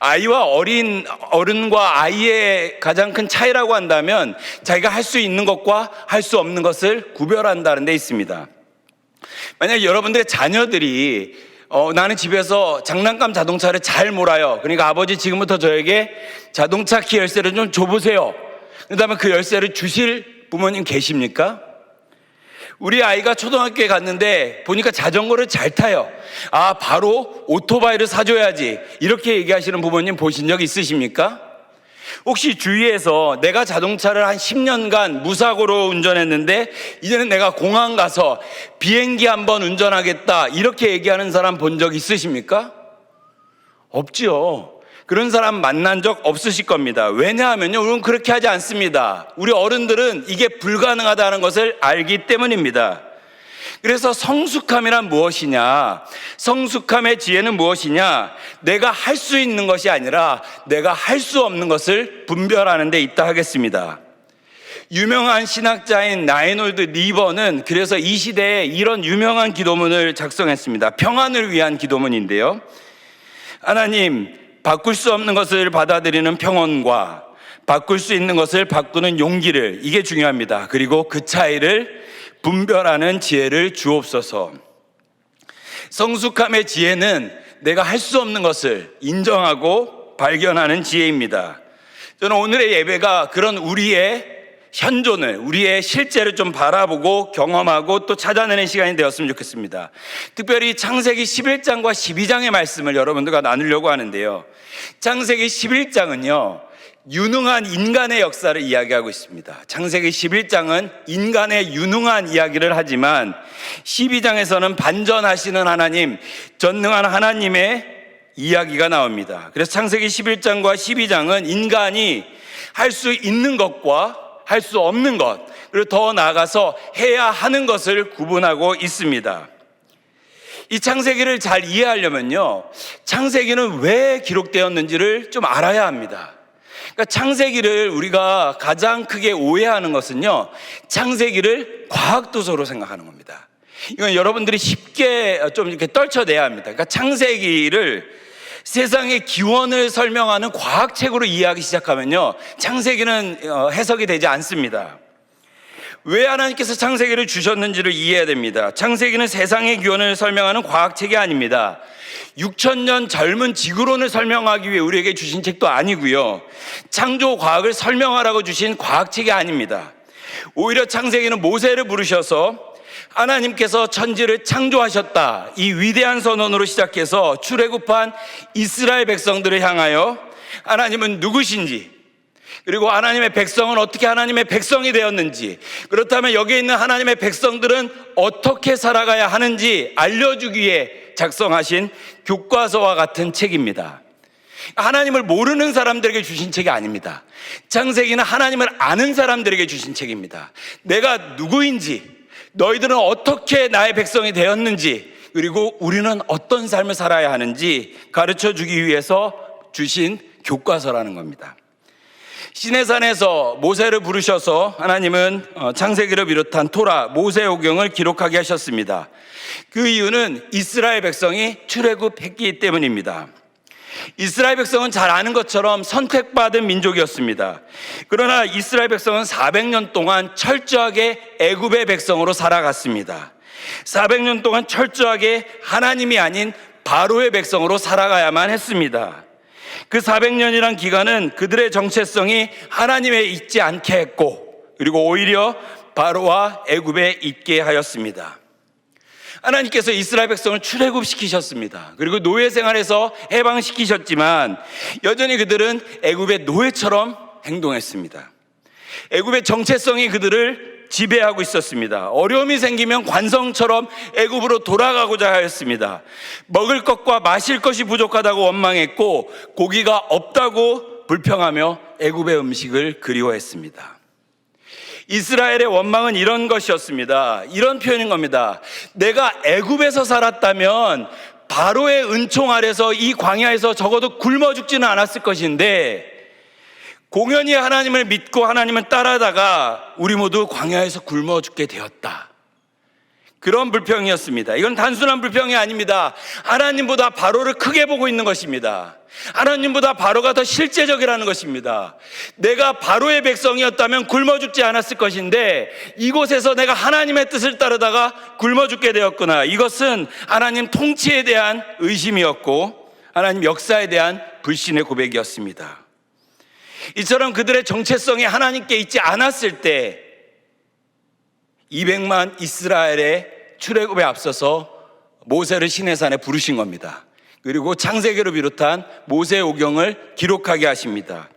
아이와 어른과 아이의 가장 큰 차이라고 한다면 자기가 할 수 있는 것과 할 수 없는 것을 구별한다는 데 있습니다. 만약 여러분들의 자녀들이 나는 집에서 장난감 자동차를 잘 몰아요. 그러니까 아버지 지금부터 저에게 자동차 키 열쇠를 좀 줘보세요. 그다음에 그 열쇠를 주실 부모님 계십니까? 우리 아이가 초등학교에 갔는데 보니까 자전거를 잘 타요. 바로 오토바이를 사줘야지. 이렇게 얘기하시는 부모님 보신 적 있으십니까? 혹시 주위에서 내가 자동차를 한 10년간 무사고로 운전했는데 이제는 내가 공항 가서 비행기 한번 운전하겠다 이렇게 얘기하는 사람 본 적 있으십니까? 없죠. 그런 사람 만난 적 없으실 겁니다. 왜냐하면요, 우리는 그렇게 하지 않습니다. 우리 어른들은 이게 불가능하다는 것을 알기 때문입니다. 그래서 성숙함이란 무엇이냐? 성숙함의 지혜는 무엇이냐? 내가 할 수 있는 것이 아니라 내가 할 수 없는 것을 분별하는 데 있다 하겠습니다. 유명한 신학자인 라이놀드 리버는 그래서 이 시대에 이런 유명한 기도문을 작성했습니다. 평안을 위한 기도문인데요. 하나님, 바꿀 수 없는 것을 받아들이는 평온과 바꿀 수 있는 것을 바꾸는 용기를, 이게 중요합니다. 그리고 그 차이를 분별하는 지혜를 주옵소서. 성숙함의 지혜는 내가 할 수 없는 것을 인정하고 발견하는 지혜입니다. 저는 오늘의 예배가 그런 우리의 현존을, 우리의 실제를 좀 바라보고 경험하고 또 찾아내는 시간이 되었으면 좋겠습니다. 특별히 창세기 11장과 12장의 말씀을 여러분들과 나누려고 하는데요. 창세기 11장은요, 유능한 인간의 역사를 이야기하고 있습니다. 창세기 11장은 인간의 유능한 이야기를 하지만 12장에서는 반전하시는 하나님, 전능한 하나님의 이야기가 나옵니다. 그래서 창세기 11장과 12장은 인간이 할 수 있는 것과 할 수 없는 것, 그리고 더 나아가서 해야 하는 것을 구분하고 있습니다. 이 창세기를 잘 이해하려면요, 창세기는 왜 기록되었는지를 좀 알아야 합니다. 그러니까 창세기를 우리가 가장 크게 오해하는 것은요, 창세기를 과학도서로 생각하는 겁니다. 이건 여러분들이 쉽게 좀 이렇게 떨쳐내야 합니다. 그러니까 창세기를 세상의 기원을 설명하는 과학책으로 이해하기 시작하면요, 창세기는 해석이 되지 않습니다. 왜 하나님께서 창세기를 주셨는지를 이해해야 됩니다. 창세기는 세상의 기원을 설명하는 과학책이 아닙니다. 6,000년 젊은 지구론을 설명하기 위해 우리에게 주신 책도 아니고요, 창조 과학을 설명하라고 주신 과학책이 아닙니다. 오히려 창세기는 모세를 부르셔서 하나님께서 천지를 창조하셨다, 이 위대한 선언으로 시작해서 출애굽한 이스라엘 백성들을 향하여 하나님은 누구신지, 그리고 하나님의 백성은 어떻게 하나님의 백성이 되었는지, 그렇다면 여기에 있는 하나님의 백성들은 어떻게 살아가야 하는지 알려주기 위해 작성하신 교과서와 같은 책입니다. 하나님을 모르는 사람들에게 주신 책이 아닙니다. 창세기는 하나님을 아는 사람들에게 주신 책입니다. 내가 누구인지, 너희들은 어떻게 나의 백성이 되었는지, 그리고 우리는 어떤 삶을 살아야 하는지 가르쳐 주기 위해서 주신 교과서라는 겁니다. 시내산에서 모세를 부르셔서 하나님은 창세기를 비롯한 토라, 모세오경을 기록하게 하셨습니다. 그 이유는 이스라엘 백성이 출애굽했기 때문입니다. 이스라엘 백성은 잘 아는 것처럼 선택받은 민족이었습니다. 그러나 이스라엘 백성은 400년 동안 철저하게 애굽의 백성으로 살아갔습니다. 400년 동안 철저하게 하나님이 아닌 바로의 백성으로 살아가야만 했습니다. 그 400년이란 기간은 그들의 정체성이 하나님에 있지 않게 했고, 그리고 오히려 바로와 애굽에 있게 하였습니다. 하나님께서 이스라엘 백성을 출애굽시키셨습니다. 그리고 노예 생활에서 해방시키셨지만 여전히 그들은 애굽의 노예처럼 행동했습니다. 애굽의 정체성이 그들을 지배하고 있었습니다. 어려움이 생기면 관성처럼 애굽으로 돌아가고자 하였습니다. 먹을 것과 마실 것이 부족하다고 원망했고, 고기가 없다고 불평하며 애굽의 음식을 그리워했습니다. 이스라엘의 원망은 이런 것이었습니다. 이런 표현인 겁니다. 내가 애굽에서 살았다면 바로의 은총 아래서 이 광야에서 적어도 굶어 죽지는 않았을 것인데, 공연히 하나님을 믿고 하나님을 따라다가 우리 모두 광야에서 굶어 죽게 되었다. 그런 불평이었습니다. 이건 단순한 불평이 아닙니다. 하나님보다 바로를 크게 보고 있는 것입니다. 하나님보다 바로가 더 실제적이라는 것입니다. 내가 바로의 백성이었다면 굶어 죽지 않았을 것인데 이곳에서 내가 하나님의 뜻을 따르다가 굶어 죽게 되었구나. 이것은 하나님 통치에 대한 의심이었고 하나님 역사에 대한 불신의 고백이었습니다. 이처럼 그들의 정체성이 하나님께 있지 않았을 때 200만 이스라엘의 출애굽에 앞서서 모세를 시내산에 부르신 겁니다. 그리고 창세기를 비롯한 모세오경을 기록하게 하십니다.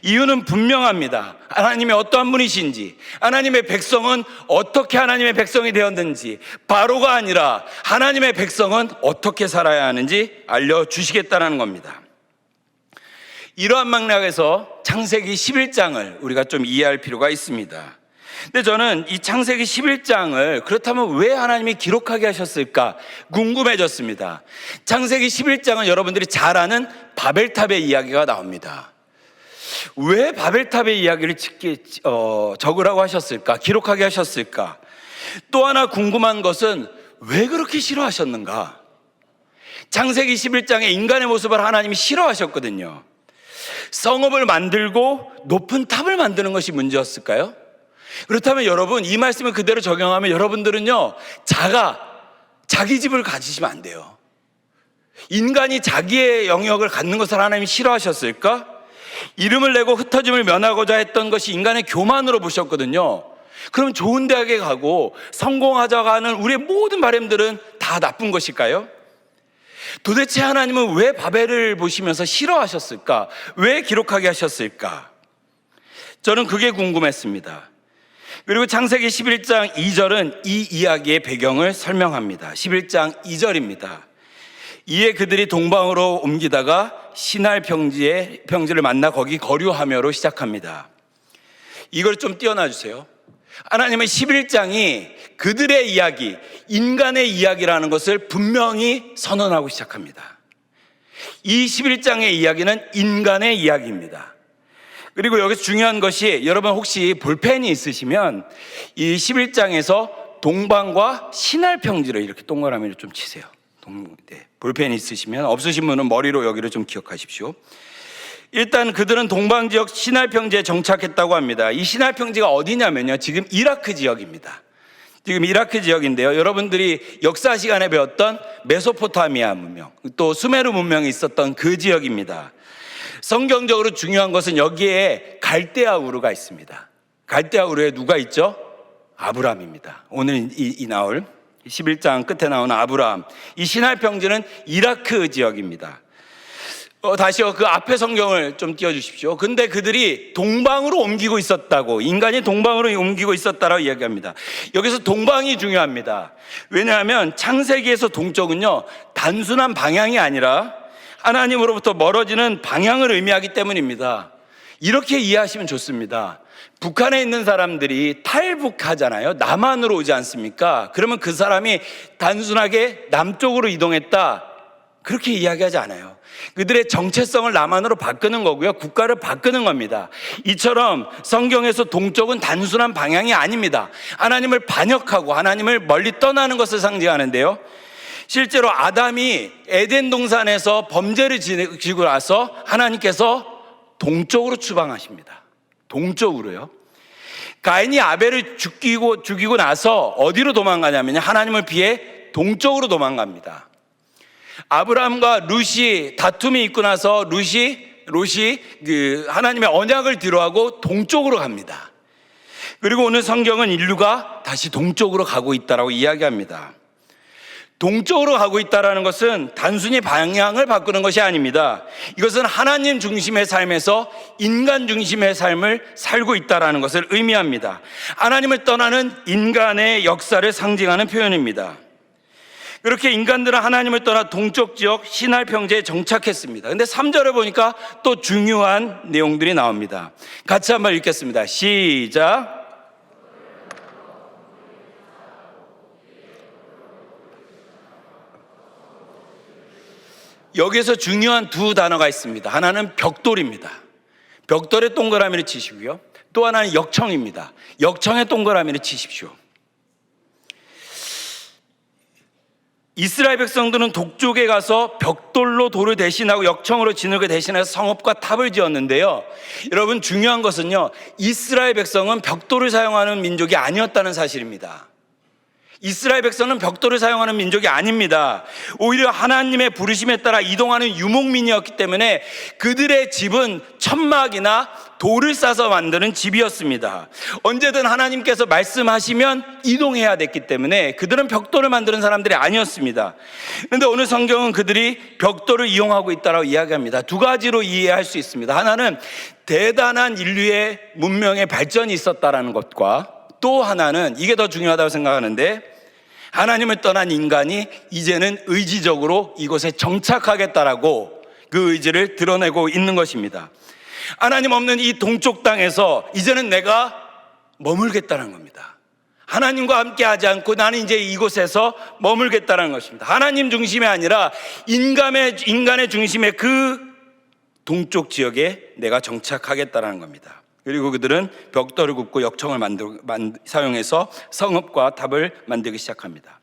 이유는 분명합니다. 하나님의 어떠한 분이신지, 하나님의 백성은 어떻게 하나님의 백성이 되었는지, 바로가 아니라 하나님의 백성은 어떻게 살아야 하는지 알려주시겠다는 겁니다. 이러한 맥락에서 창세기 11장을 우리가 좀 이해할 필요가 있습니다. 근데 저는 이 창세기 11장을 그렇다면 왜 하나님이 기록하게 하셨을까 궁금해졌습니다. 창세기 11장은 여러분들이 잘 아는 바벨탑의 이야기가 나옵니다. 왜 바벨탑의 이야기를 적으라고 하셨을까? 기록하게 하셨을까? 또 하나 궁금한 것은 왜 그렇게 싫어하셨는가? 창세기 11장에 인간의 모습을 하나님이 싫어하셨거든요. 성읍을 만들고 높은 탑을 만드는 것이 문제였을까요? 그렇다면 여러분, 이 말씀을 그대로 적용하면 여러분들은요, 자기 집을 가지시면 안 돼요. 인간이 자기의 영역을 갖는 것을 하나님이 싫어하셨을까? 이름을 내고 흩어짐을 면하고자 했던 것이 인간의 교만으로 보셨거든요. 그럼 좋은 대학에 가고 성공하자고 하는 우리의 모든 바람들은 다 나쁜 것일까요? 도대체 하나님은 왜 바벨을 보시면서 싫어하셨을까? 왜 기록하게 하셨을까? 저는 그게 궁금했습니다. 그리고 창세기 11장 2절은 이 이야기의 배경을 설명합니다. 11장 2절입니다. 이에 그들이 동방으로 옮기다가 시날 평지를 만나 거기 거류하며로 시작합니다. 이걸 좀 띄워놔 주세요. 하나님은 11장이 그들의 이야기, 인간의 이야기라는 것을 분명히 선언하고 시작합니다. 이 11장의 이야기는 인간의 이야기입니다. 그리고 여기서 중요한 것이, 여러분 혹시 볼펜이 있으시면 이 11장에서 동방과 시날 평지를 이렇게 동그라미를 좀 치세요. 볼펜이 있으시면, 없으신 분은 머리로 여기를 좀 기억하십시오. 일단 그들은 동방 지역 시날 평지에 정착했다고 합니다. 이 시날 평지가 어디냐면요, 지금 이라크 지역입니다. 지금 이라크 지역인데요, 여러분들이 역사 시간에 배웠던 메소포타미아 문명, 또 수메르 문명이 있었던 그 지역입니다. 성경적으로 중요한 것은 여기에 갈대아 우르가 있습니다. 갈대아 우르에 누가 있죠? 아브람입니다. 오늘 이 나올 11장 끝에 나오는 아브람, 이 시날 평지는 이라크 지역입니다. 다시요, 그 앞에 성경을 좀 띄워주십시오. 근데 그들이 동방으로 옮기고 있었다고, 인간이 동방으로 옮기고 있었다라고 이야기합니다. 여기서 동방이 중요합니다. 왜냐하면 창세기에서 동쪽은요, 단순한 방향이 아니라 하나님으로부터 멀어지는 방향을 의미하기 때문입니다. 이렇게 이해하시면 좋습니다. 북한에 있는 사람들이 탈북하잖아요. 남한으로 오지 않습니까? 그러면 그 사람이 단순하게 남쪽으로 이동했다, 그렇게 이야기하지 않아요. 그들의 정체성을 남한으로 바꾸는 거고요, 국가를 바꾸는 겁니다. 이처럼 성경에서 동쪽은 단순한 방향이 아닙니다. 하나님을 반역하고 하나님을 멀리 떠나는 것을 상징하는데요, 실제로 아담이 에덴 동산에서 범죄를 지고 나서 하나님께서 동쪽으로 추방하십니다. 동쪽으로요. 가인이 아벨을 죽이고 나서 어디로 도망가냐면 하나님을 피해 동쪽으로 도망갑니다. 아브라함과 룻이 다툼이 있고 나서 롯이 하나님의 언약을 뒤로하고 동쪽으로 갑니다. 그리고 오늘 성경은 인류가 다시 동쪽으로 가고 있다라고 이야기합니다. 동쪽으로 가고 있다는 것은 단순히 방향을 바꾸는 것이 아닙니다. 이것은 하나님 중심의 삶에서 인간 중심의 삶을 살고 있다는 것을 의미합니다. 하나님을 떠나는 인간의 역사를 상징하는 표현입니다. 그렇게 인간들은 하나님을 떠나 동쪽 지역 시날 평지에 정착했습니다. 근데 3절에 보니까 또 중요한 내용들이 나옵니다. 같이 한번 읽겠습니다. 시작. 여기서 중요한 두 단어가 있습니다. 하나는 벽돌입니다. 벽돌에 동그라미를 치시고요, 또 하나는 역청입니다. 역청에 동그라미를 치십시오. 이스라엘 백성들은 동쪽에 가서 벽돌로 돌을 대신하고 역청으로 진흙을 대신해서 성읍과 탑을 지었는데요, 여러분 중요한 것은요, 이스라엘 백성은 벽돌을 사용하는 민족이 아니었다는 사실입니다. 이스라엘 백성은 벽돌을 사용하는 민족이 아닙니다. 오히려 하나님의 부르심에 따라 이동하는 유목민이었기 때문에 그들의 집은 천막이나 돌을 싸서 만드는 집이었습니다. 언제든 하나님께서 말씀하시면 이동해야 됐기 때문에 그들은 벽돌을 만드는 사람들이 아니었습니다. 그런데 오늘 성경은 그들이 벽돌을 이용하고 있다고 이야기합니다. 두 가지로 이해할 수 있습니다. 하나는 대단한 인류의 문명의 발전이 있었다는 것과, 또 하나는 이게 더 중요하다고 생각하는데, 하나님을 떠난 인간이 이제는 의지적으로 이곳에 정착하겠다라고 그 의지를 드러내고 있는 것입니다. 하나님 없는 이 동쪽 땅에서 이제는 내가 머물겠다는 겁니다. 하나님과 함께 하지 않고 나는 이제 이곳에서 머물겠다는 것입니다. 하나님 중심이 아니라 인간의 중심의 그 동쪽 지역에 내가 정착하겠다라는 겁니다. 그리고 그들은 벽돌을 굽고 역청을 사용해서 성읍과 탑을 만들기 시작합니다.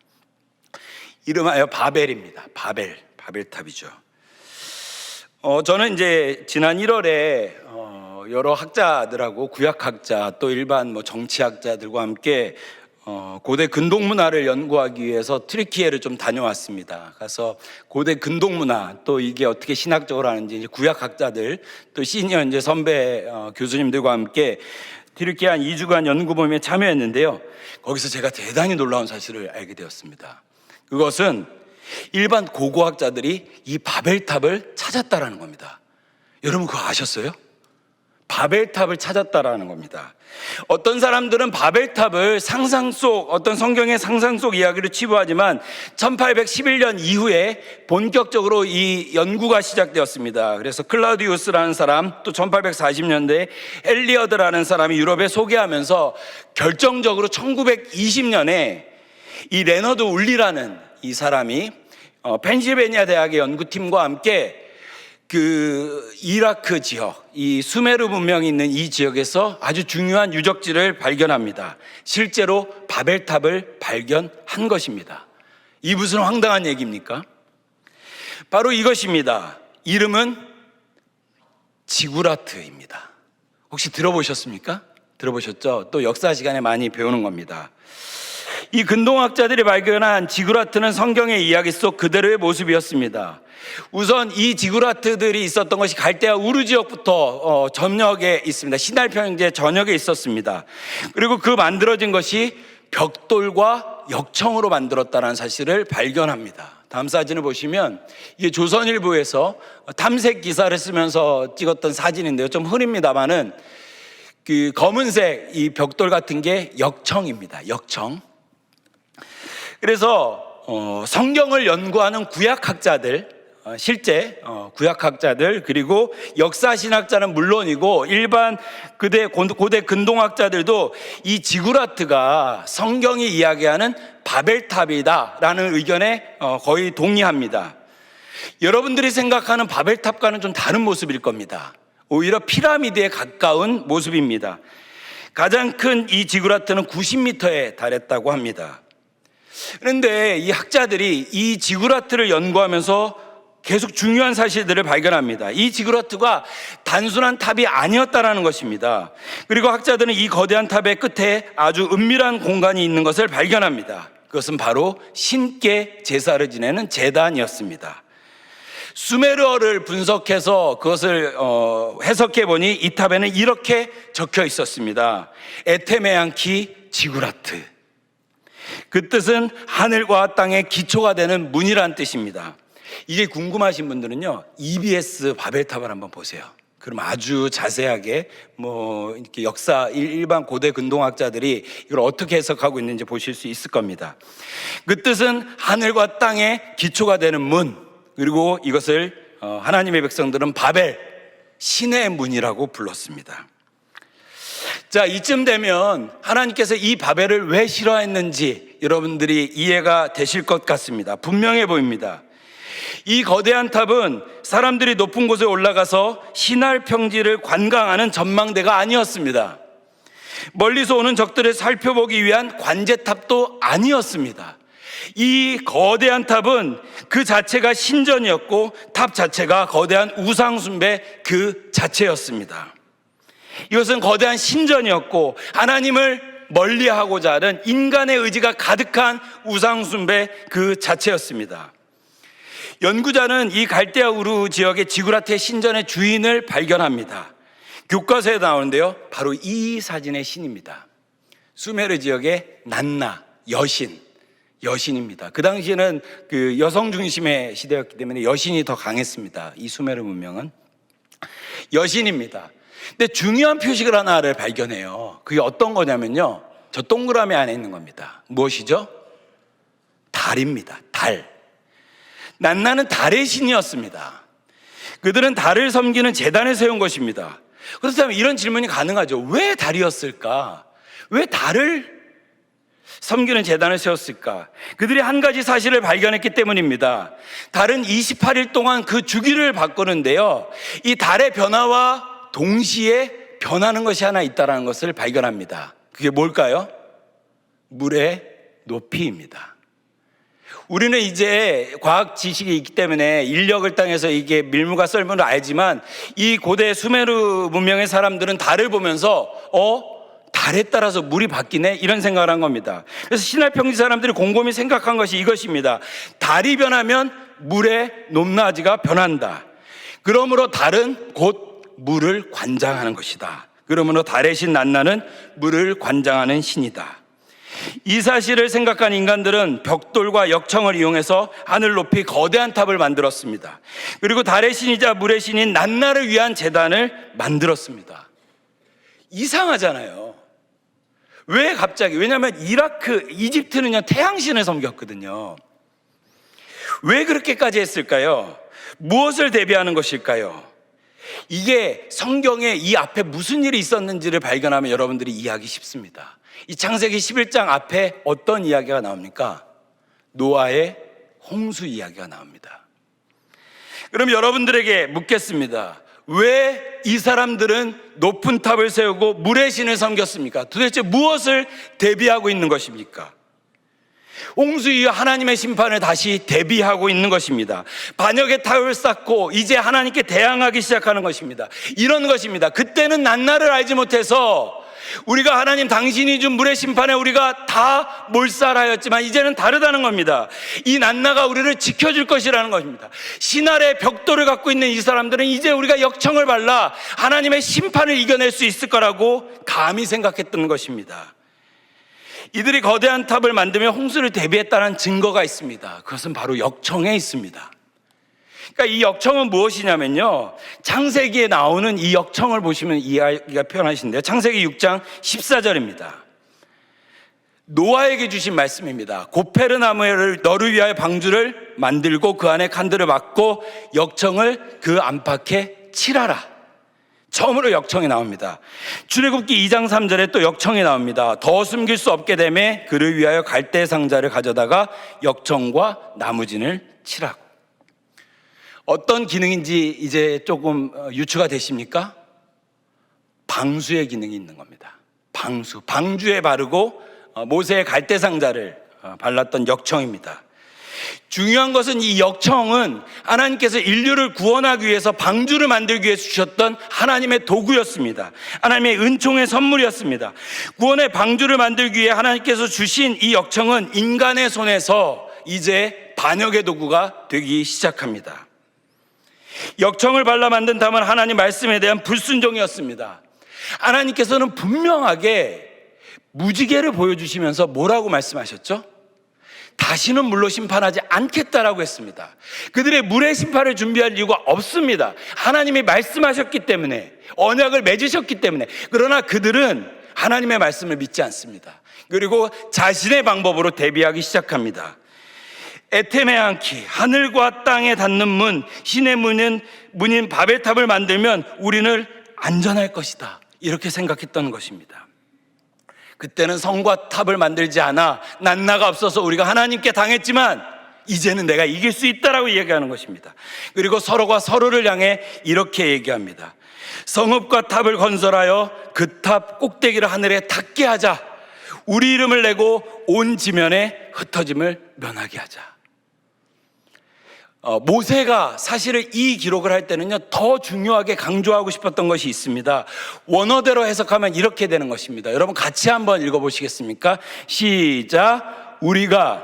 이름하여 바벨입니다. 바벨탑이죠. 저는 이제 지난 1월에 여러 학자들하고 구약학자 또 일반 정치학자들과 함께 고대 근동문화를 연구하기 위해서 트리키예를 좀 다녀왔습니다. 가서 고대 근동문화 또 이게 어떻게 신학적으로 하는지 이제 구약학자들 또 시니어 이제 선배 교수님들과 함께 트리키예 한 2주간 연구 모임에 참여했는데요. 거기서 제가 대단히 놀라운 사실을 알게 되었습니다. 그것은 일반 고고학자들이 이 바벨탑을 찾았다라는 겁니다. 여러분 그거 아셨어요? 바벨탑을 찾았다라는 겁니다. 어떤 사람들은 바벨탑을 상상 속 어떤 성경의 상상 속 이야기로 치부하지만 1811년 이후에 본격적으로 이 연구가 시작되었습니다. 그래서 클라우디우스라는 사람 또 1840년대에 엘리어드라는 사람이 유럽에 소개하면서 결정적으로 1920년에 이 레너드 울리라는 이 사람이 펜실베니아 대학의 연구팀과 함께 그 이라크 지역, 이 수메르 문명이 있는 이 지역에서 아주 중요한 유적지를 발견합니다. 실제로 바벨탑을 발견한 것입니다. 이 무슨 황당한 얘기입니까? 바로 이것입니다. 이름은 지구라트입니다. 혹시 들어보셨습니까? 들어보셨죠? 또 역사 시간에 많이 배우는 겁니다. 이 근동학자들이 발견한 지구라트는 성경의 이야기 속 그대로의 모습이었습니다. 우선 이 지구라트들이 있었던 것이 갈대아 우르 지역부터 전역에 있습니다. 시날 평야제 전역에 있었습니다. 그리고 그 만들어진 것이 벽돌과 역청으로 만들었다는 사실을 발견합니다. 다음 사진을 보시면 이게 조선일보에서 탐색 기사를 쓰면서 찍었던 사진인데요. 좀 흐립니다만은 그 검은색 이 벽돌 같은 게 역청입니다. 역청. 그래서 성경을 연구하는 구약학자들, 실제 구약학자들 그리고 역사신학자는 물론이고 일반 고대 근동학자들도 이 지구라트가 성경이 이야기하는 바벨탑이다라는 의견에 거의 동의합니다. 여러분들이 생각하는 바벨탑과는 좀 다른 모습일 겁니다. 오히려 피라미드에 가까운 모습입니다. 가장 큰 이 지구라트는 90m에 달했다고 합니다. 그런데 이 학자들이 이 지구라트를 연구하면서 계속 중요한 사실들을 발견합니다. 이 지구라트가 단순한 탑이 아니었다라는 것입니다. 그리고 학자들은 이 거대한 탑의 끝에 아주 은밀한 공간이 있는 것을 발견합니다. 그것은 바로 신께 제사를 지내는 제단이었습니다. 수메르어를 분석해서 그것을 해석해 보니 이 탑에는 이렇게 적혀 있었습니다. 에테메안키 지구라트. 그 뜻은 하늘과 땅의 기초가 되는 문이란 뜻입니다. 이게 궁금하신 분들은요, EBS 바벨탑을 한번 보세요. 그럼 아주 자세하게 이렇게 역사 일반 고대 근동학자들이 이걸 어떻게 해석하고 있는지 보실 수 있을 겁니다. 그 뜻은 하늘과 땅의 기초가 되는 문, 그리고 이것을 하나님의 백성들은 바벨, 신의 문이라고 불렀습니다. 자, 이쯤 되면 하나님께서 이 바벨을 왜 싫어했는지 여러분들이 이해가 되실 것 같습니다. 분명해 보입니다. 이 거대한 탑은 사람들이 높은 곳에 올라가서 신할 평지를 관광하는 전망대가 아니었습니다. 멀리서 오는 적들을 살펴보기 위한 관제탑도 아니었습니다. 이 거대한 탑은 그 자체가 신전이었고 탑 자체가 거대한 우상숭배 그 자체였습니다. 이것은 거대한 신전이었고 하나님을 멀리하고자 하는 인간의 의지가 가득한 우상숭배 그 자체였습니다. 연구자는 이 갈대아 우르 지역의 지구라트의 신전의 주인을 발견합니다. 교과서에 나오는데요, 바로 이 사진의 신입니다. 수메르 지역의 난나, 여신입니다. 그 당시에는 그 여성 중심의 시대였기 때문에 여신이 더 강했습니다. 이 수메르 문명은 여신입니다. 근데 중요한 표식을 하나를 발견해요. 그게 어떤 거냐면요, 저 동그라미 안에 있는 겁니다. 무엇이죠? 달입니다. 달. 난나는 달의 신이었습니다. 그들은 달을 섬기는 제단을 세운 것입니다. 그렇다면 이런 질문이 가능하죠. 왜 달이었을까? 왜 달을 섬기는 제단을 세웠을까? 그들이 한 가지 사실을 발견했기 때문입니다. 달은 28일 동안 그 주기를 바꾸는데요, 이 달의 변화와 동시에 변하는 것이 하나 있다는 것을 발견합니다. 그게 뭘까요? 물의 높이입니다. 우리는 이제 과학 지식이 있기 때문에 인력을 땅에서 이게 밀물과 썰물을 알지만, 이 고대 수메르 문명의 사람들은 달을 보면서 달에 따라서 물이 바뀌네, 이런 생각을 한 겁니다. 그래서 신할 평지 사람들이 곰곰이 생각한 것이 이것입니다. 달이 변하면 물의 높낮이가 변한다. 그러므로 달은 곧 물을 관장하는 것이다. 그러므로 달의 신 난나는 물을 관장하는 신이다. 이 사실을 생각한 인간들은 벽돌과 역청을 이용해서 하늘 높이 거대한 탑을 만들었습니다. 그리고 달의 신이자 물의 신인 난나를 위한 제단을 만들었습니다. 이상하잖아요. 왜 갑자기? 왜냐하면 이집트는요, 태양신을 섬겼거든요. 왜 그렇게까지 했을까요? 무엇을 대비하는 것일까요? 이게 성경에 이 앞에 무슨 일이 있었는지를 발견하면 여러분들이 이해하기 쉽습니다. 이 창세기 11장 앞에 어떤 이야기가 나옵니까? 노아의 홍수 이야기가 나옵니다. 그럼 여러분들에게 묻겠습니다. 왜 이 사람들은 높은 탑을 세우고 물의 신을 섬겼습니까? 도대체 무엇을 대비하고 있는 것입니까? 홍수 이후 하나님의 심판을 다시 대비하고 있는 것입니다. 반역의 탑을 쌓고 이제 하나님께 대항하기 시작하는 것입니다. 이런 것입니다. 그때는 난나를 알지 못해서 우리가 하나님 당신이 준 물의 심판에 우리가 다 몰살하였지만 이제는 다르다는 겁니다. 이 난나가 우리를 지켜줄 것이라는 것입니다. 신할의 벽돌을 갖고 있는 이 사람들은 이제 우리가 역청을 발라 하나님의 심판을 이겨낼 수 있을 거라고 감히 생각했던 것입니다. 이들이 거대한 탑을 만들며 홍수를 대비했다는 증거가 있습니다. 그것은 바로 역청에 있습니다. 그러니까 이 역청은 무엇이냐면요, 창세기에 나오는 이 역청을 보시면 이해하기가 편하신데요, 창세기 6장 14절입니다. 노아에게 주신 말씀입니다. 고페르 나무를 너를 위하여 방주를 만들고 그 안에 칸들을 막고 역청을 그 안팎에 칠하라. 처음으로 역청이 나옵니다. 출애굽기 2장 3절에 또 역청이 나옵니다. 더 숨길 수 없게 되매 그를 위하여 갈대 상자를 가져다가 역청과 나무진을 칠하고. 어떤 기능인지 이제 조금 유추가 되십니까? 방수의 기능이 있는 겁니다. 방주에 바르고 모세의 갈대 상자를 발랐던 역청입니다. 중요한 것은 이 역청은 하나님께서 인류를 구원하기 위해서 방주를 만들기 위해서 주셨던 하나님의 도구였습니다. 하나님의 은총의 선물이었습니다. 구원의 방주를 만들기 위해 하나님께서 주신 이 역청은 인간의 손에서 이제 반역의 도구가 되기 시작합니다. 역청을 발라 만든 탑은 하나님 말씀에 대한 불순종이었습니다. 하나님께서는 분명하게 무지개를 보여주시면서 뭐라고 말씀하셨죠? 다시는 물로 심판하지 않겠다라고 했습니다. 그들의 물의 심판을 준비할 이유가 없습니다. 하나님이 말씀하셨기 때문에, 언약을 맺으셨기 때문에. 그러나 그들은 하나님의 말씀을 믿지 않습니다. 그리고 자신의 방법으로 대비하기 시작합니다. 에테메안키, 하늘과 땅에 닿는 문, 신의 문인 바벨탑을 만들면 우리는 안전할 것이다, 이렇게 생각했던 것입니다. 그때는 성과 탑을 만들지 않아 난나가 없어서 우리가 하나님께 당했지만 이제는 내가 이길 수 있다라고 얘기하는 것입니다. 그리고 서로가 서로를 향해 이렇게 얘기합니다. 성읍과 탑을 건설하여 그 탑 꼭대기를 하늘에 닿게 하자. 우리 이름을 내고 온 지면에 흩어짐을 면하게 하자. 모세가 사실은 이 기록을 할 때는요, 더 중요하게 강조하고 싶었던 것이 있습니다. 원어대로 해석하면 이렇게 되는 것입니다. 여러분 같이 한번 읽어보시겠습니까? 시작. 우리가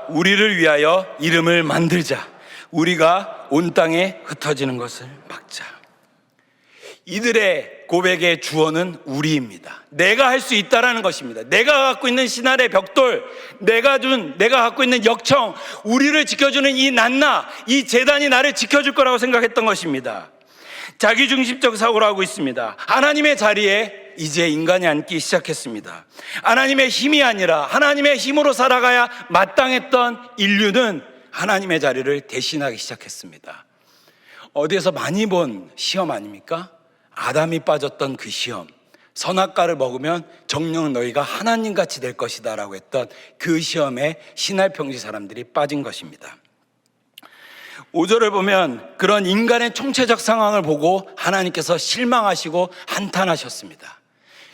우리를 위하여 이름을 만들자. 우리가 온 땅에 흩어지는 것을 막자. 이들의 고백의 주어는 우리입니다. 내가 할 수 있다라는 것입니다. 내가 갖고 있는 신할의 벽돌, 내가 갖고 있는 역청, 우리를 지켜주는 이 난나, 이 제단이 나를 지켜줄 거라고 생각했던 것입니다. 자기중심적 사고를 하고 있습니다. 하나님의 자리에 이제 인간이 앉기 시작했습니다. 하나님의 힘이 아니라 하나님의 힘으로 살아가야 마땅했던 인류는 하나님의 자리를 대신하기 시작했습니다. 어디에서 많이 본 시험 아닙니까? 아담이 빠졌던 그 시험, 선악과를 먹으면 정녕 너희가 하나님같이 될 것이다 라고 했던 그 시험에 신할평지 사람들이 빠진 것입니다. 5절을 보면 그런 인간의 총체적 상황을 보고 하나님께서 실망하시고 한탄하셨습니다.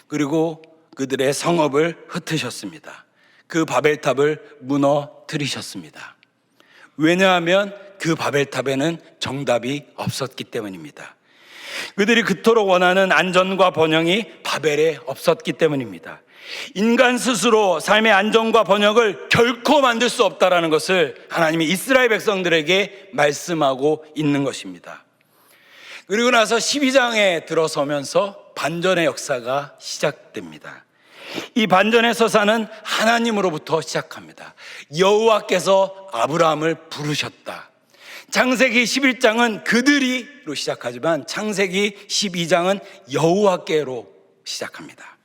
그리고 그들의 성읍을 흩으셨습니다. 그 바벨탑을 무너뜨리셨습니다. 왜냐하면 그 바벨탑에는 정답이 없었기 때문입니다. 그들이 그토록 원하는 안전과 번영이 바벨에 없었기 때문입니다. 인간 스스로 삶의 안정과 번영을 결코 만들 수 없다는 것을 하나님이 이스라엘 백성들에게 말씀하고 있는 것입니다. 그리고 나서 12장에 들어서면서 반전의 역사가 시작됩니다. 이 반전의 서사는 하나님으로부터 시작합니다. 여호와께서 아브라함을 부르셨다. 창세기 11장은 그들이로 시작하지만 창세기 12장은 여호와께로 시작합니다.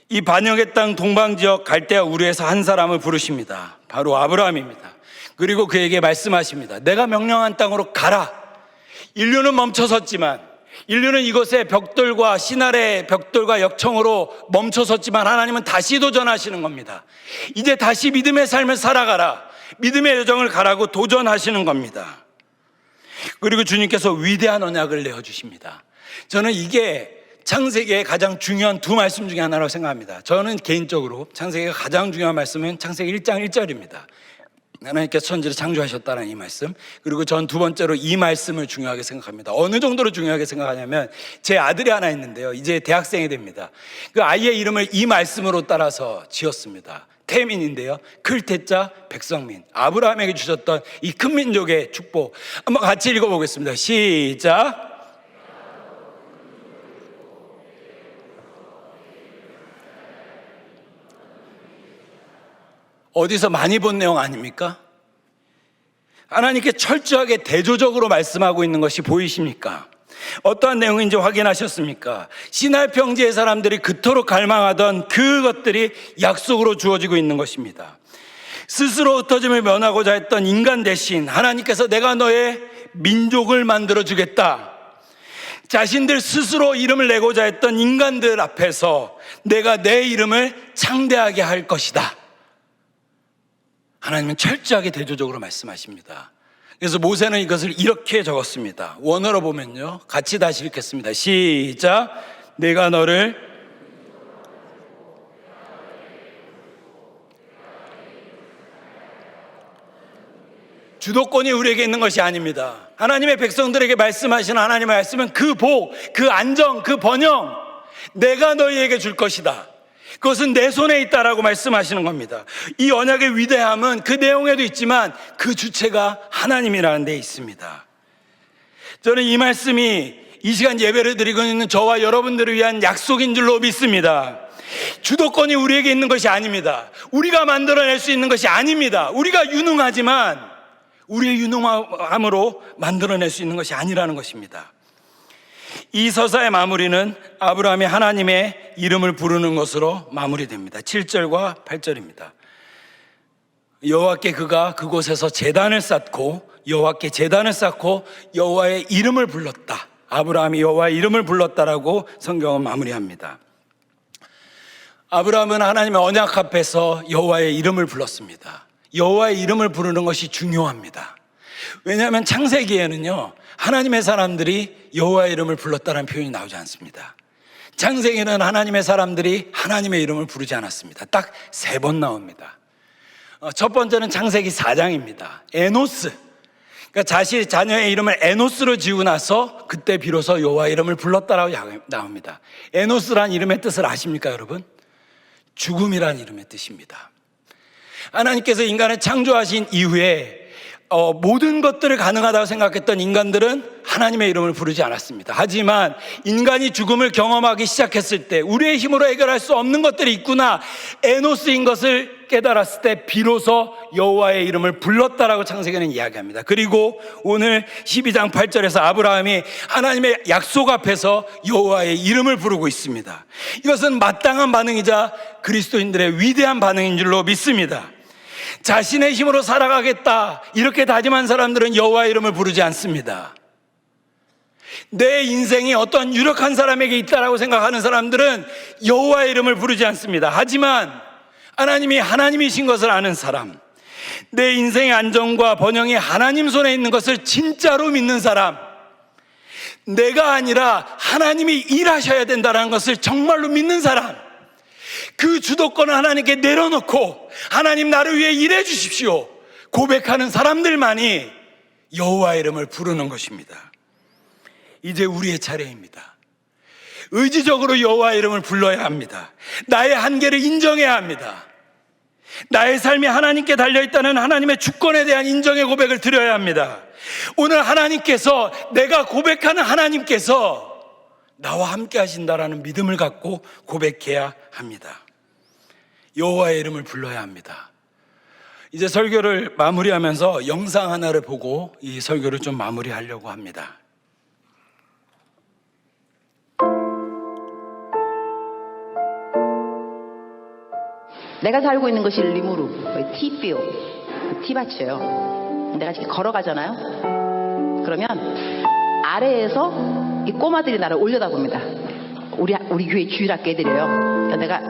이 반역의 땅 동방지역 갈대아 우르에서 한 사람을 부르십니다. 바로 아브라함입니다. 그리고 그에게 말씀하십니다. 내가 명령한 땅으로 가라. 인류는 멈춰섰지만, 인류는 이곳에 벽돌과 신할의 벽돌과 역청으로 멈춰섰지만 하나님은 다시 도전하시는 겁니다. 이제 다시 믿음의 삶을 살아가라. 믿음의 여정을 가라고 도전하시는 겁니다. 그리고 주님께서 위대한 언약을 내어주십니다. 저는 이게 창세기의 가장 중요한 두 말씀 중에 하나라고 생각합니다. 저는 개인적으로 창세기가 가장 중요한 말씀은 창세기 1장 1절입니다. 하나님께서 천지를 창조하셨다는 이 말씀. 그리고 전 두 번째로 이 말씀을 중요하게 생각합니다. 어느 정도로 중요하게 생각하냐면 제 아들이 하나 있는데요. 이제 대학생이 됩니다. 그 아이의 이름을 이 말씀으로 따라서 지었습니다. 태민인데요. 클태자 백성민. 아브라함에게 주셨던 이 큰 민족의 축복. 한번 같이 읽어보겠습니다. 시작. 어디서 많이 본 내용 아닙니까? 하나님께 철저하게 대조적으로 말씀하고 있는 것이 보이십니까? 어떠한 내용인지 확인하셨습니까? 시날 평지의 사람들이 그토록 갈망하던 그것들이 약속으로 주어지고 있는 것입니다. 스스로 흩어짐을 면하고자 했던 인간 대신 하나님께서 내가 너의 민족을 만들어 주겠다. 자신들 스스로 이름을 내고자 했던 인간들 앞에서 내가 내 이름을 창대하게 할 것이다. 하나님은 철저하게 대조적으로 말씀하십니다. 그래서 모세는 이것을 이렇게 적었습니다. 원어로 보면요. 같이 다시 읽겠습니다. 시작. 내가 너를 주도권이 우리에게 있는 것이 아닙니다. 하나님의 백성들에게 말씀하시는 하나님의 말씀은 그 복, 그 안정, 그 번영 내가 너희에게 줄 것이다. 그것은 내 손에 있다라고 말씀하시는 겁니다. 이 언약의 위대함은 그 내용에도 있지만 그 주체가 하나님이라는 데 있습니다. 저는 이 말씀이 이 시간 예배를 드리고 있는 저와 여러분들을 위한 약속인 줄로 믿습니다. 주도권이 우리에게 있는 것이 아닙니다. 우리가 만들어낼 수 있는 것이 아닙니다. 우리가 유능하지만 우리의 유능함으로 만들어낼 수 있는 것이 아니라는 것입니다. 이 서사의 마무리는 아브라함이 하나님의 이름을 부르는 것으로 마무리됩니다. 7절과 8절입니다. 여호와께 그가 그곳에서 제단을 쌓고 여호와께 제단을 쌓고 여호와의 이름을 불렀다. 아브라함이 여호와의 이름을 불렀다라고 성경은 마무리합니다. 아브라함은 하나님의 언약 앞에서 여호와의 이름을 불렀습니다. 여호와의 이름을 부르는 것이 중요합니다. 왜냐하면 창세기에는요 하나님의 사람들이 여호와의 이름을 불렀다는 표현이 나오지 않습니다. 창세기는 하나님의 사람들이 하나님의 이름을 부르지 않았습니다. 딱 3번 나옵니다. 첫 번째는 창세기 4장입니다. 에노스, 그러니까 자녀의 이름을 에노스로 지우고 나서 그때 비로소 여호와의 이름을 불렀다라고 나옵니다. 에노스란 이름의 뜻을 아십니까 여러분? 죽음이란 이름의 뜻입니다. 하나님께서 인간을 창조하신 이후에 모든 것들을 가능하다고 생각했던 인간들은 하나님의 이름을 부르지 않았습니다. 하지만 인간이 죽음을 경험하기 시작했을 때 우리의 힘으로 해결할 수 없는 것들이 있구나 에노스인 것을 깨달았을 때 비로소 여호와의 이름을 불렀다라고 창세기는 이야기합니다. 그리고 오늘 12장 8절에서 아브라함이 하나님의 약속 앞에서 여호와의 이름을 부르고 있습니다. 이것은 마땅한 반응이자 그리스도인들의 위대한 반응인 줄로 믿습니다. 자신의 힘으로 살아가겠다 이렇게 다짐한 사람들은 여호와의 이름을 부르지 않습니다. 내 인생이 어떤 유력한 사람에게 있다라고 생각하는 사람들은 여호와의 이름을 부르지 않습니다. 하지만 하나님이 하나님이신 것을 아는 사람, 내 인생의 안정과 번영이 하나님 손에 있는 것을 진짜로 믿는 사람, 내가 아니라 하나님이 일하셔야 된다는 것을 정말로 믿는 사람, 그 주도권을 하나님께 내려놓고 하나님 나를 위해 일해 주십시오 고백하는 사람들만이 여호와의 이름을 부르는 것입니다. 이제 우리의 차례입니다. 의지적으로 여호와의 이름을 불러야 합니다. 나의 한계를 인정해야 합니다. 나의 삶이 하나님께 달려있다는 하나님의 주권에 대한 인정의 고백을 드려야 합니다. 오늘 하나님께서, 내가 고백하는 하나님께서 나와 함께 하신다라는 믿음을 갖고 고백해야 합니다. 여호와의 이름을 불러야 합니다. 이제 설교를 마무리하면서 영상 하나를 보고 이 설교를 좀 마무리하려고 합니다. 내가 살고 있는 것이 리무르, 티필, 티밭이에요. 내가 지금 걸어가잖아요. 그러면 아래에서 이 꼬마들이 나를 올려다봅니다. 우리 교회 주일학교 애들이에요. 그러니까 내가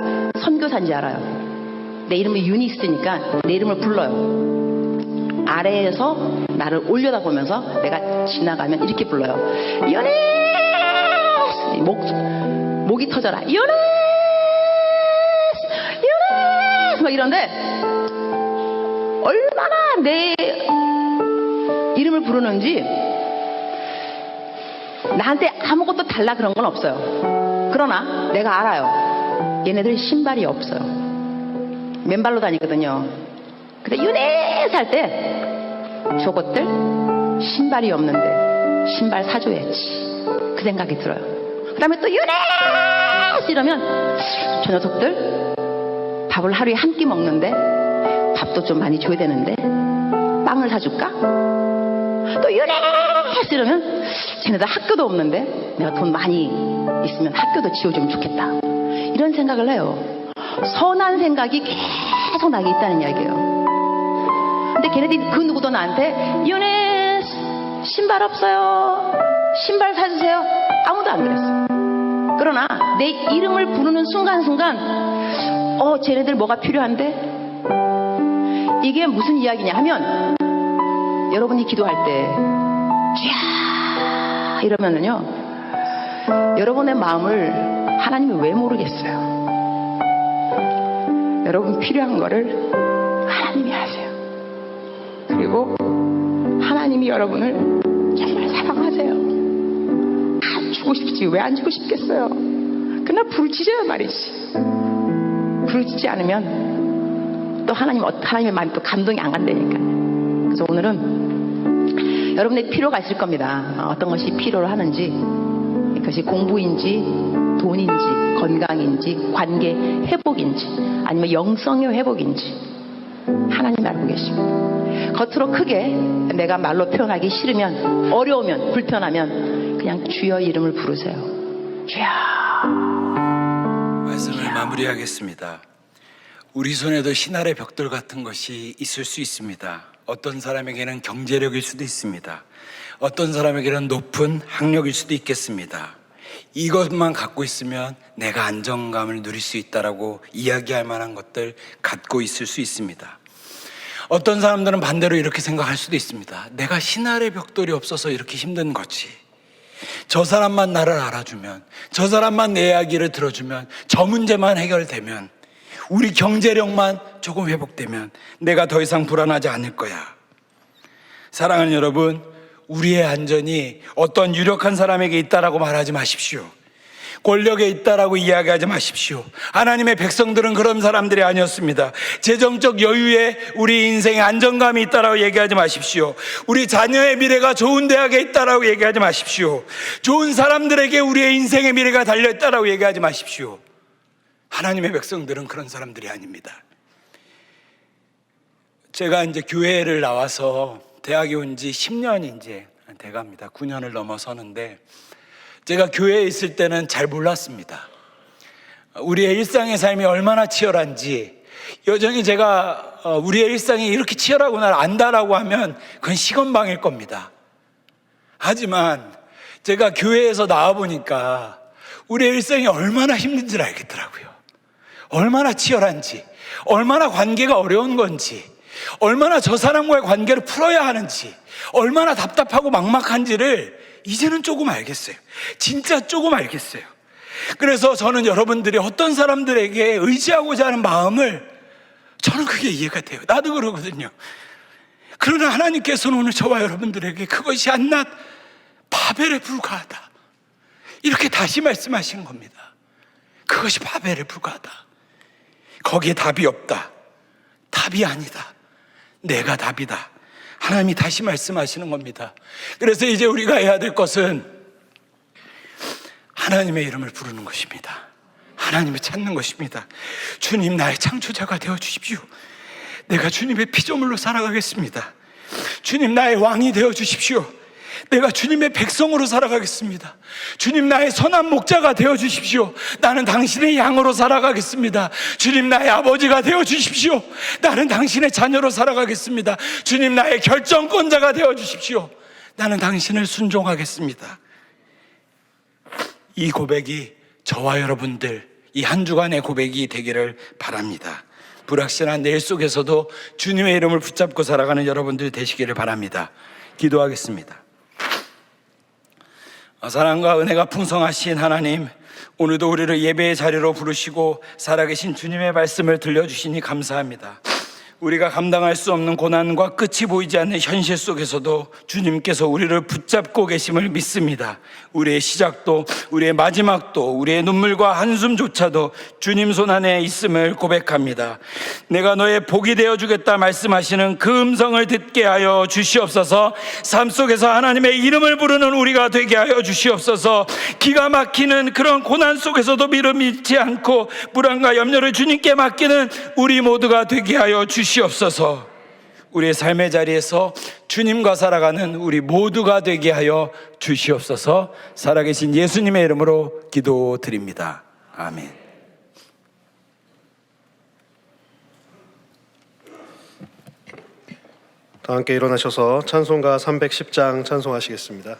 선교사인지 알아요. 내 이름이 유니스니까 내 이름을 불러요. 아래에서 나를 올려다보면서 내가 지나가면 이렇게 불러요. 유니스! 목이 터져라. 유니스! 막 이런데 얼마나 내 이름을 부르는지 나한테 아무것도 달라 그런 건 없어요. 그러나 내가 알아요. 얘네들 신발이 없어요. 맨발로 다니거든요. 근데 유네스 할 때 저것들 신발이 없는데 신발 사줘야지 그 생각이 들어요. 그 다음에 또 유네스 이러면 저 녀석들 밥을 하루에 한 끼 먹는데 밥도 좀 많이 줘야 되는데 빵을 사줄까? 또 유네스 이러면 쟤네들 학교도 없는데 내가 돈 많이 있으면 학교도 지어주면 좋겠다. 이런 생각을 해요. 선한 생각이 계속 나게 있다는 이야기예요. 근데 걔네들이 그 누구도 나한테 유네스 신발 없어요, 신발 사주세요, 아무도 안 그랬어요. 그러나 내 이름을 부르는 순간순간 쟤네들 뭐가 필요한데? 이게 무슨 이야기냐 하면 여러분이 기도할 때 쥐야 이러면은요 여러분의 마음을 하나님이 왜 모르겠어요. 여러분 필요한 거를 하나님이 아세요. 그리고 하나님이 여러분을 정말 사랑하세요. 안 주고 싶지 왜 안 주고 싶겠어요. 그러나 부르짖어야 말이지. 부르짖지 않으면 또 하나님의 마음이 또 감동이 안 간다니까. 그래서 오늘은 여러분의 필요가 있을 겁니다. 어떤 것이 필요로 하는지, 그것이 공부인지 돈인지 건강인지 관계 회복인지 아니면 영성의 회복인지 하나님 알고 계십니다. 겉으로 크게 내가 말로 표현하기 싫으면, 어려우면, 불편하면 그냥 주여 이름을 부르세요. 주여. 말씀을 마무리하겠습니다. 우리 손에도 신할의 벽돌 같은 것이 있을 수 있습니다. 어떤 사람에게는 경제력일 수도 있습니다. 어떤 사람에게는 높은 학력일 수도 있겠습니다. 이것만 갖고 있으면 내가 안정감을 누릴 수 있다라고 이야기할 만한 것들 갖고 있을 수 있습니다. 어떤 사람들은 반대로 이렇게 생각할 수도 있습니다. 내가 신할의 벽돌이 없어서 이렇게 힘든 거지. 저 사람만 나를 알아주면, 저 사람만 내 이야기를 들어주면, 저 문제만 해결되면, 우리 경제력만 조금 회복되면 내가 더 이상 불안하지 않을 거야. 사랑하는 여러분, 우리의 안전이 어떤 유력한 사람에게 있다라고 말하지 마십시오. 권력에 있다라고 이야기하지 마십시오. 하나님의 백성들은 그런 사람들이 아니었습니다. 재정적 여유에 우리 인생에 안정감이 있다라고 얘기하지 마십시오. 우리 자녀의 미래가 좋은 대학에 있다라고 얘기하지 마십시오. 좋은 사람들에게 우리의 인생의 미래가 달려있다라고 얘기하지 마십시오. 하나님의 백성들은 그런 사람들이 아닙니다. 제가 이제 교회를 나와서 대학에 온 지 10년이 이제 돼갑니다. 9년을 넘어서는데 제가 교회에 있을 때는 잘 몰랐습니다. 우리의 일상의 삶이 얼마나 치열한지, 여전히 제가 우리의 일상이 이렇게 치열하구나 안다라고 하면 그건 시건방일 겁니다. 하지만 제가 교회에서 나와 보니까 우리의 일생이 얼마나 힘든지를 알겠더라고요. 얼마나 치열한지, 얼마나 관계가 어려운 건지, 얼마나 저 사람과의 관계를 풀어야 하는지, 얼마나 답답하고 막막한지를 이제는 조금 알겠어요. 진짜 조금 알겠어요. 그래서 저는 여러분들이 어떤 사람들에게 의지하고자 하는 마음을 저는 그게 이해가 돼요. 나도 그러거든요. 그러나 하나님께서는 오늘 저와 여러분들에게 그것이 한낱 바벨에 불과하다, 이렇게 다시 말씀하신 겁니다. 그것이 바벨에 불과하다. 거기에 답이 없다. 답이 아니다. 내가 답이다. 하나님이 다시 말씀하시는 겁니다. 그래서 이제 우리가 해야 될 것은 하나님의 이름을 부르는 것입니다. 하나님을 찾는 것입니다. 주님, 나의 창조자가 되어 주십시오. 내가 주님의 피조물로 살아가겠습니다. 주님, 나의 왕이 되어 주십시오. 내가 주님의 백성으로 살아가겠습니다. 주님, 나의 선한 목자가 되어 주십시오. 나는 당신의 양으로 살아가겠습니다. 주님, 나의 아버지가 되어 주십시오. 나는 당신의 자녀로 살아가겠습니다. 주님, 나의 결정권자가 되어 주십시오. 나는 당신을 순종하겠습니다. 이 고백이 저와 여러분들 이 한 주간의 고백이 되기를 바랍니다. 불확실한 내일 속에서도 주님의 이름을 붙잡고 살아가는 여러분들 되시기를 바랍니다. 기도하겠습니다. 사랑과 은혜가 풍성하신 하나님, 오늘도 우리를 예배의 자리로 부르시고 살아계신 주님의 말씀을 들려주시니 감사합니다. 우리가 감당할 수 없는 고난과 끝이 보이지 않는 현실 속에서도 주님께서 우리를 붙잡고 계심을 믿습니다. 우리의 시작도, 우리의 마지막도, 우리의 눈물과 한숨조차도 주님 손 안에 있음을 고백합니다. 내가 너의 복이 되어주겠다 말씀하시는 그 음성을 듣게 하여 주시옵소서. 삶 속에서 하나님의 이름을 부르는 우리가 되게 하여 주시옵소서. 기가 막히는 그런 고난 속에서도 미련 잃지 않고 불안과 염려를 주님께 맡기는 우리 모두가 되게 하여 주시옵소서. 우리의 삶의 자리에서 주님과 살아가는 우리 모두가 되게 하여 주시옵소서. 살아계신 예수님의 이름으로 기도드립니다. 아멘. 다 함께 일어나셔서 찬송가 310장 찬송하시겠습니다.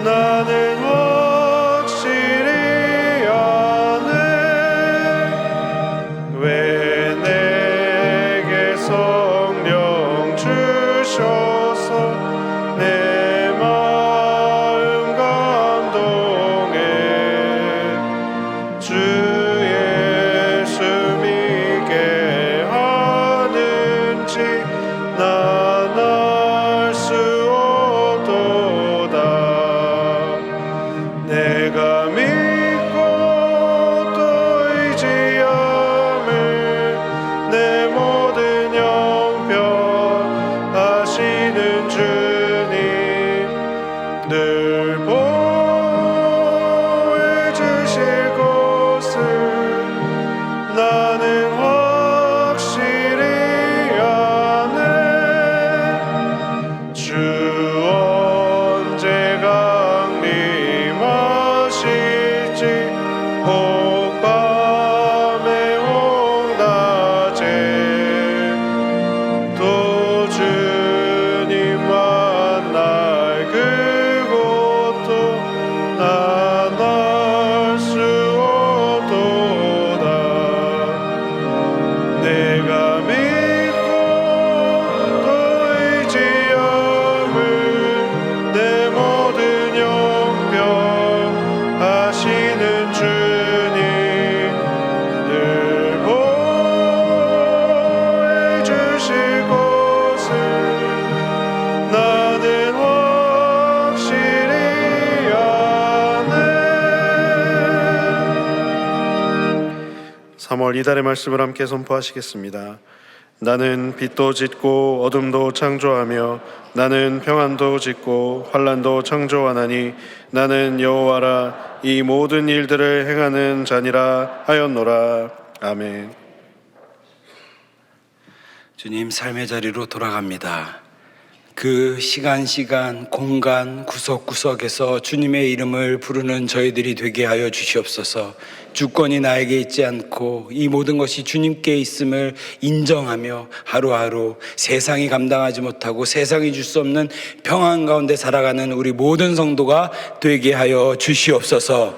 나는 확실히 아네 밤에 온낮에 또 주님 만날 그곳도 난 알 수 없도다. 내가 믿고 또 의지함을 내 모든 용병 하시는 주님 늘 보호해 주실 곳을 나는 확실히 아네. 3월 이달의 말씀을 함께 선포하시겠습니다. 나는 빛도 짓고 어둠도 창조하며 나는 평안도 짓고 환난도 창조하나니 나는 여호와라 이 모든 일들을 행하는 자니라 하였노라. 아멘. 주님, 삶의 자리로 돌아갑니다. 그 시간 공간 구석구석에서 주님의 이름을 부르는 저희들이 되게 하여 주시옵소서. 주권이 나에게 있지 않고 이 모든 것이 주님께 있음을 인정하며 하루하루 세상이 감당하지 못하고 세상이 줄 수 없는 평안 가운데 살아가는 우리 모든 성도가 되게 하여 주시옵소서.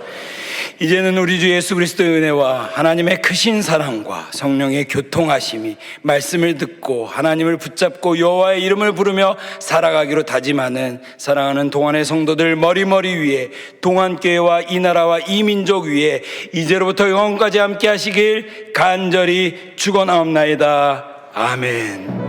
이제는 우리 주 예수 그리스도의 은혜와 하나님의 크신 사랑과 성령의 교통하심이 말씀을 듣고 하나님을 붙잡고 여호와의 이름을 부르며 살아가기로 다짐하는 사랑하는 동안의 성도들 머리머리 위에 동안교회와 이 나라와 이 민족 위에 이제로부터 영원까지 함께 하시길 간절히 축원하옵나이다. 아멘.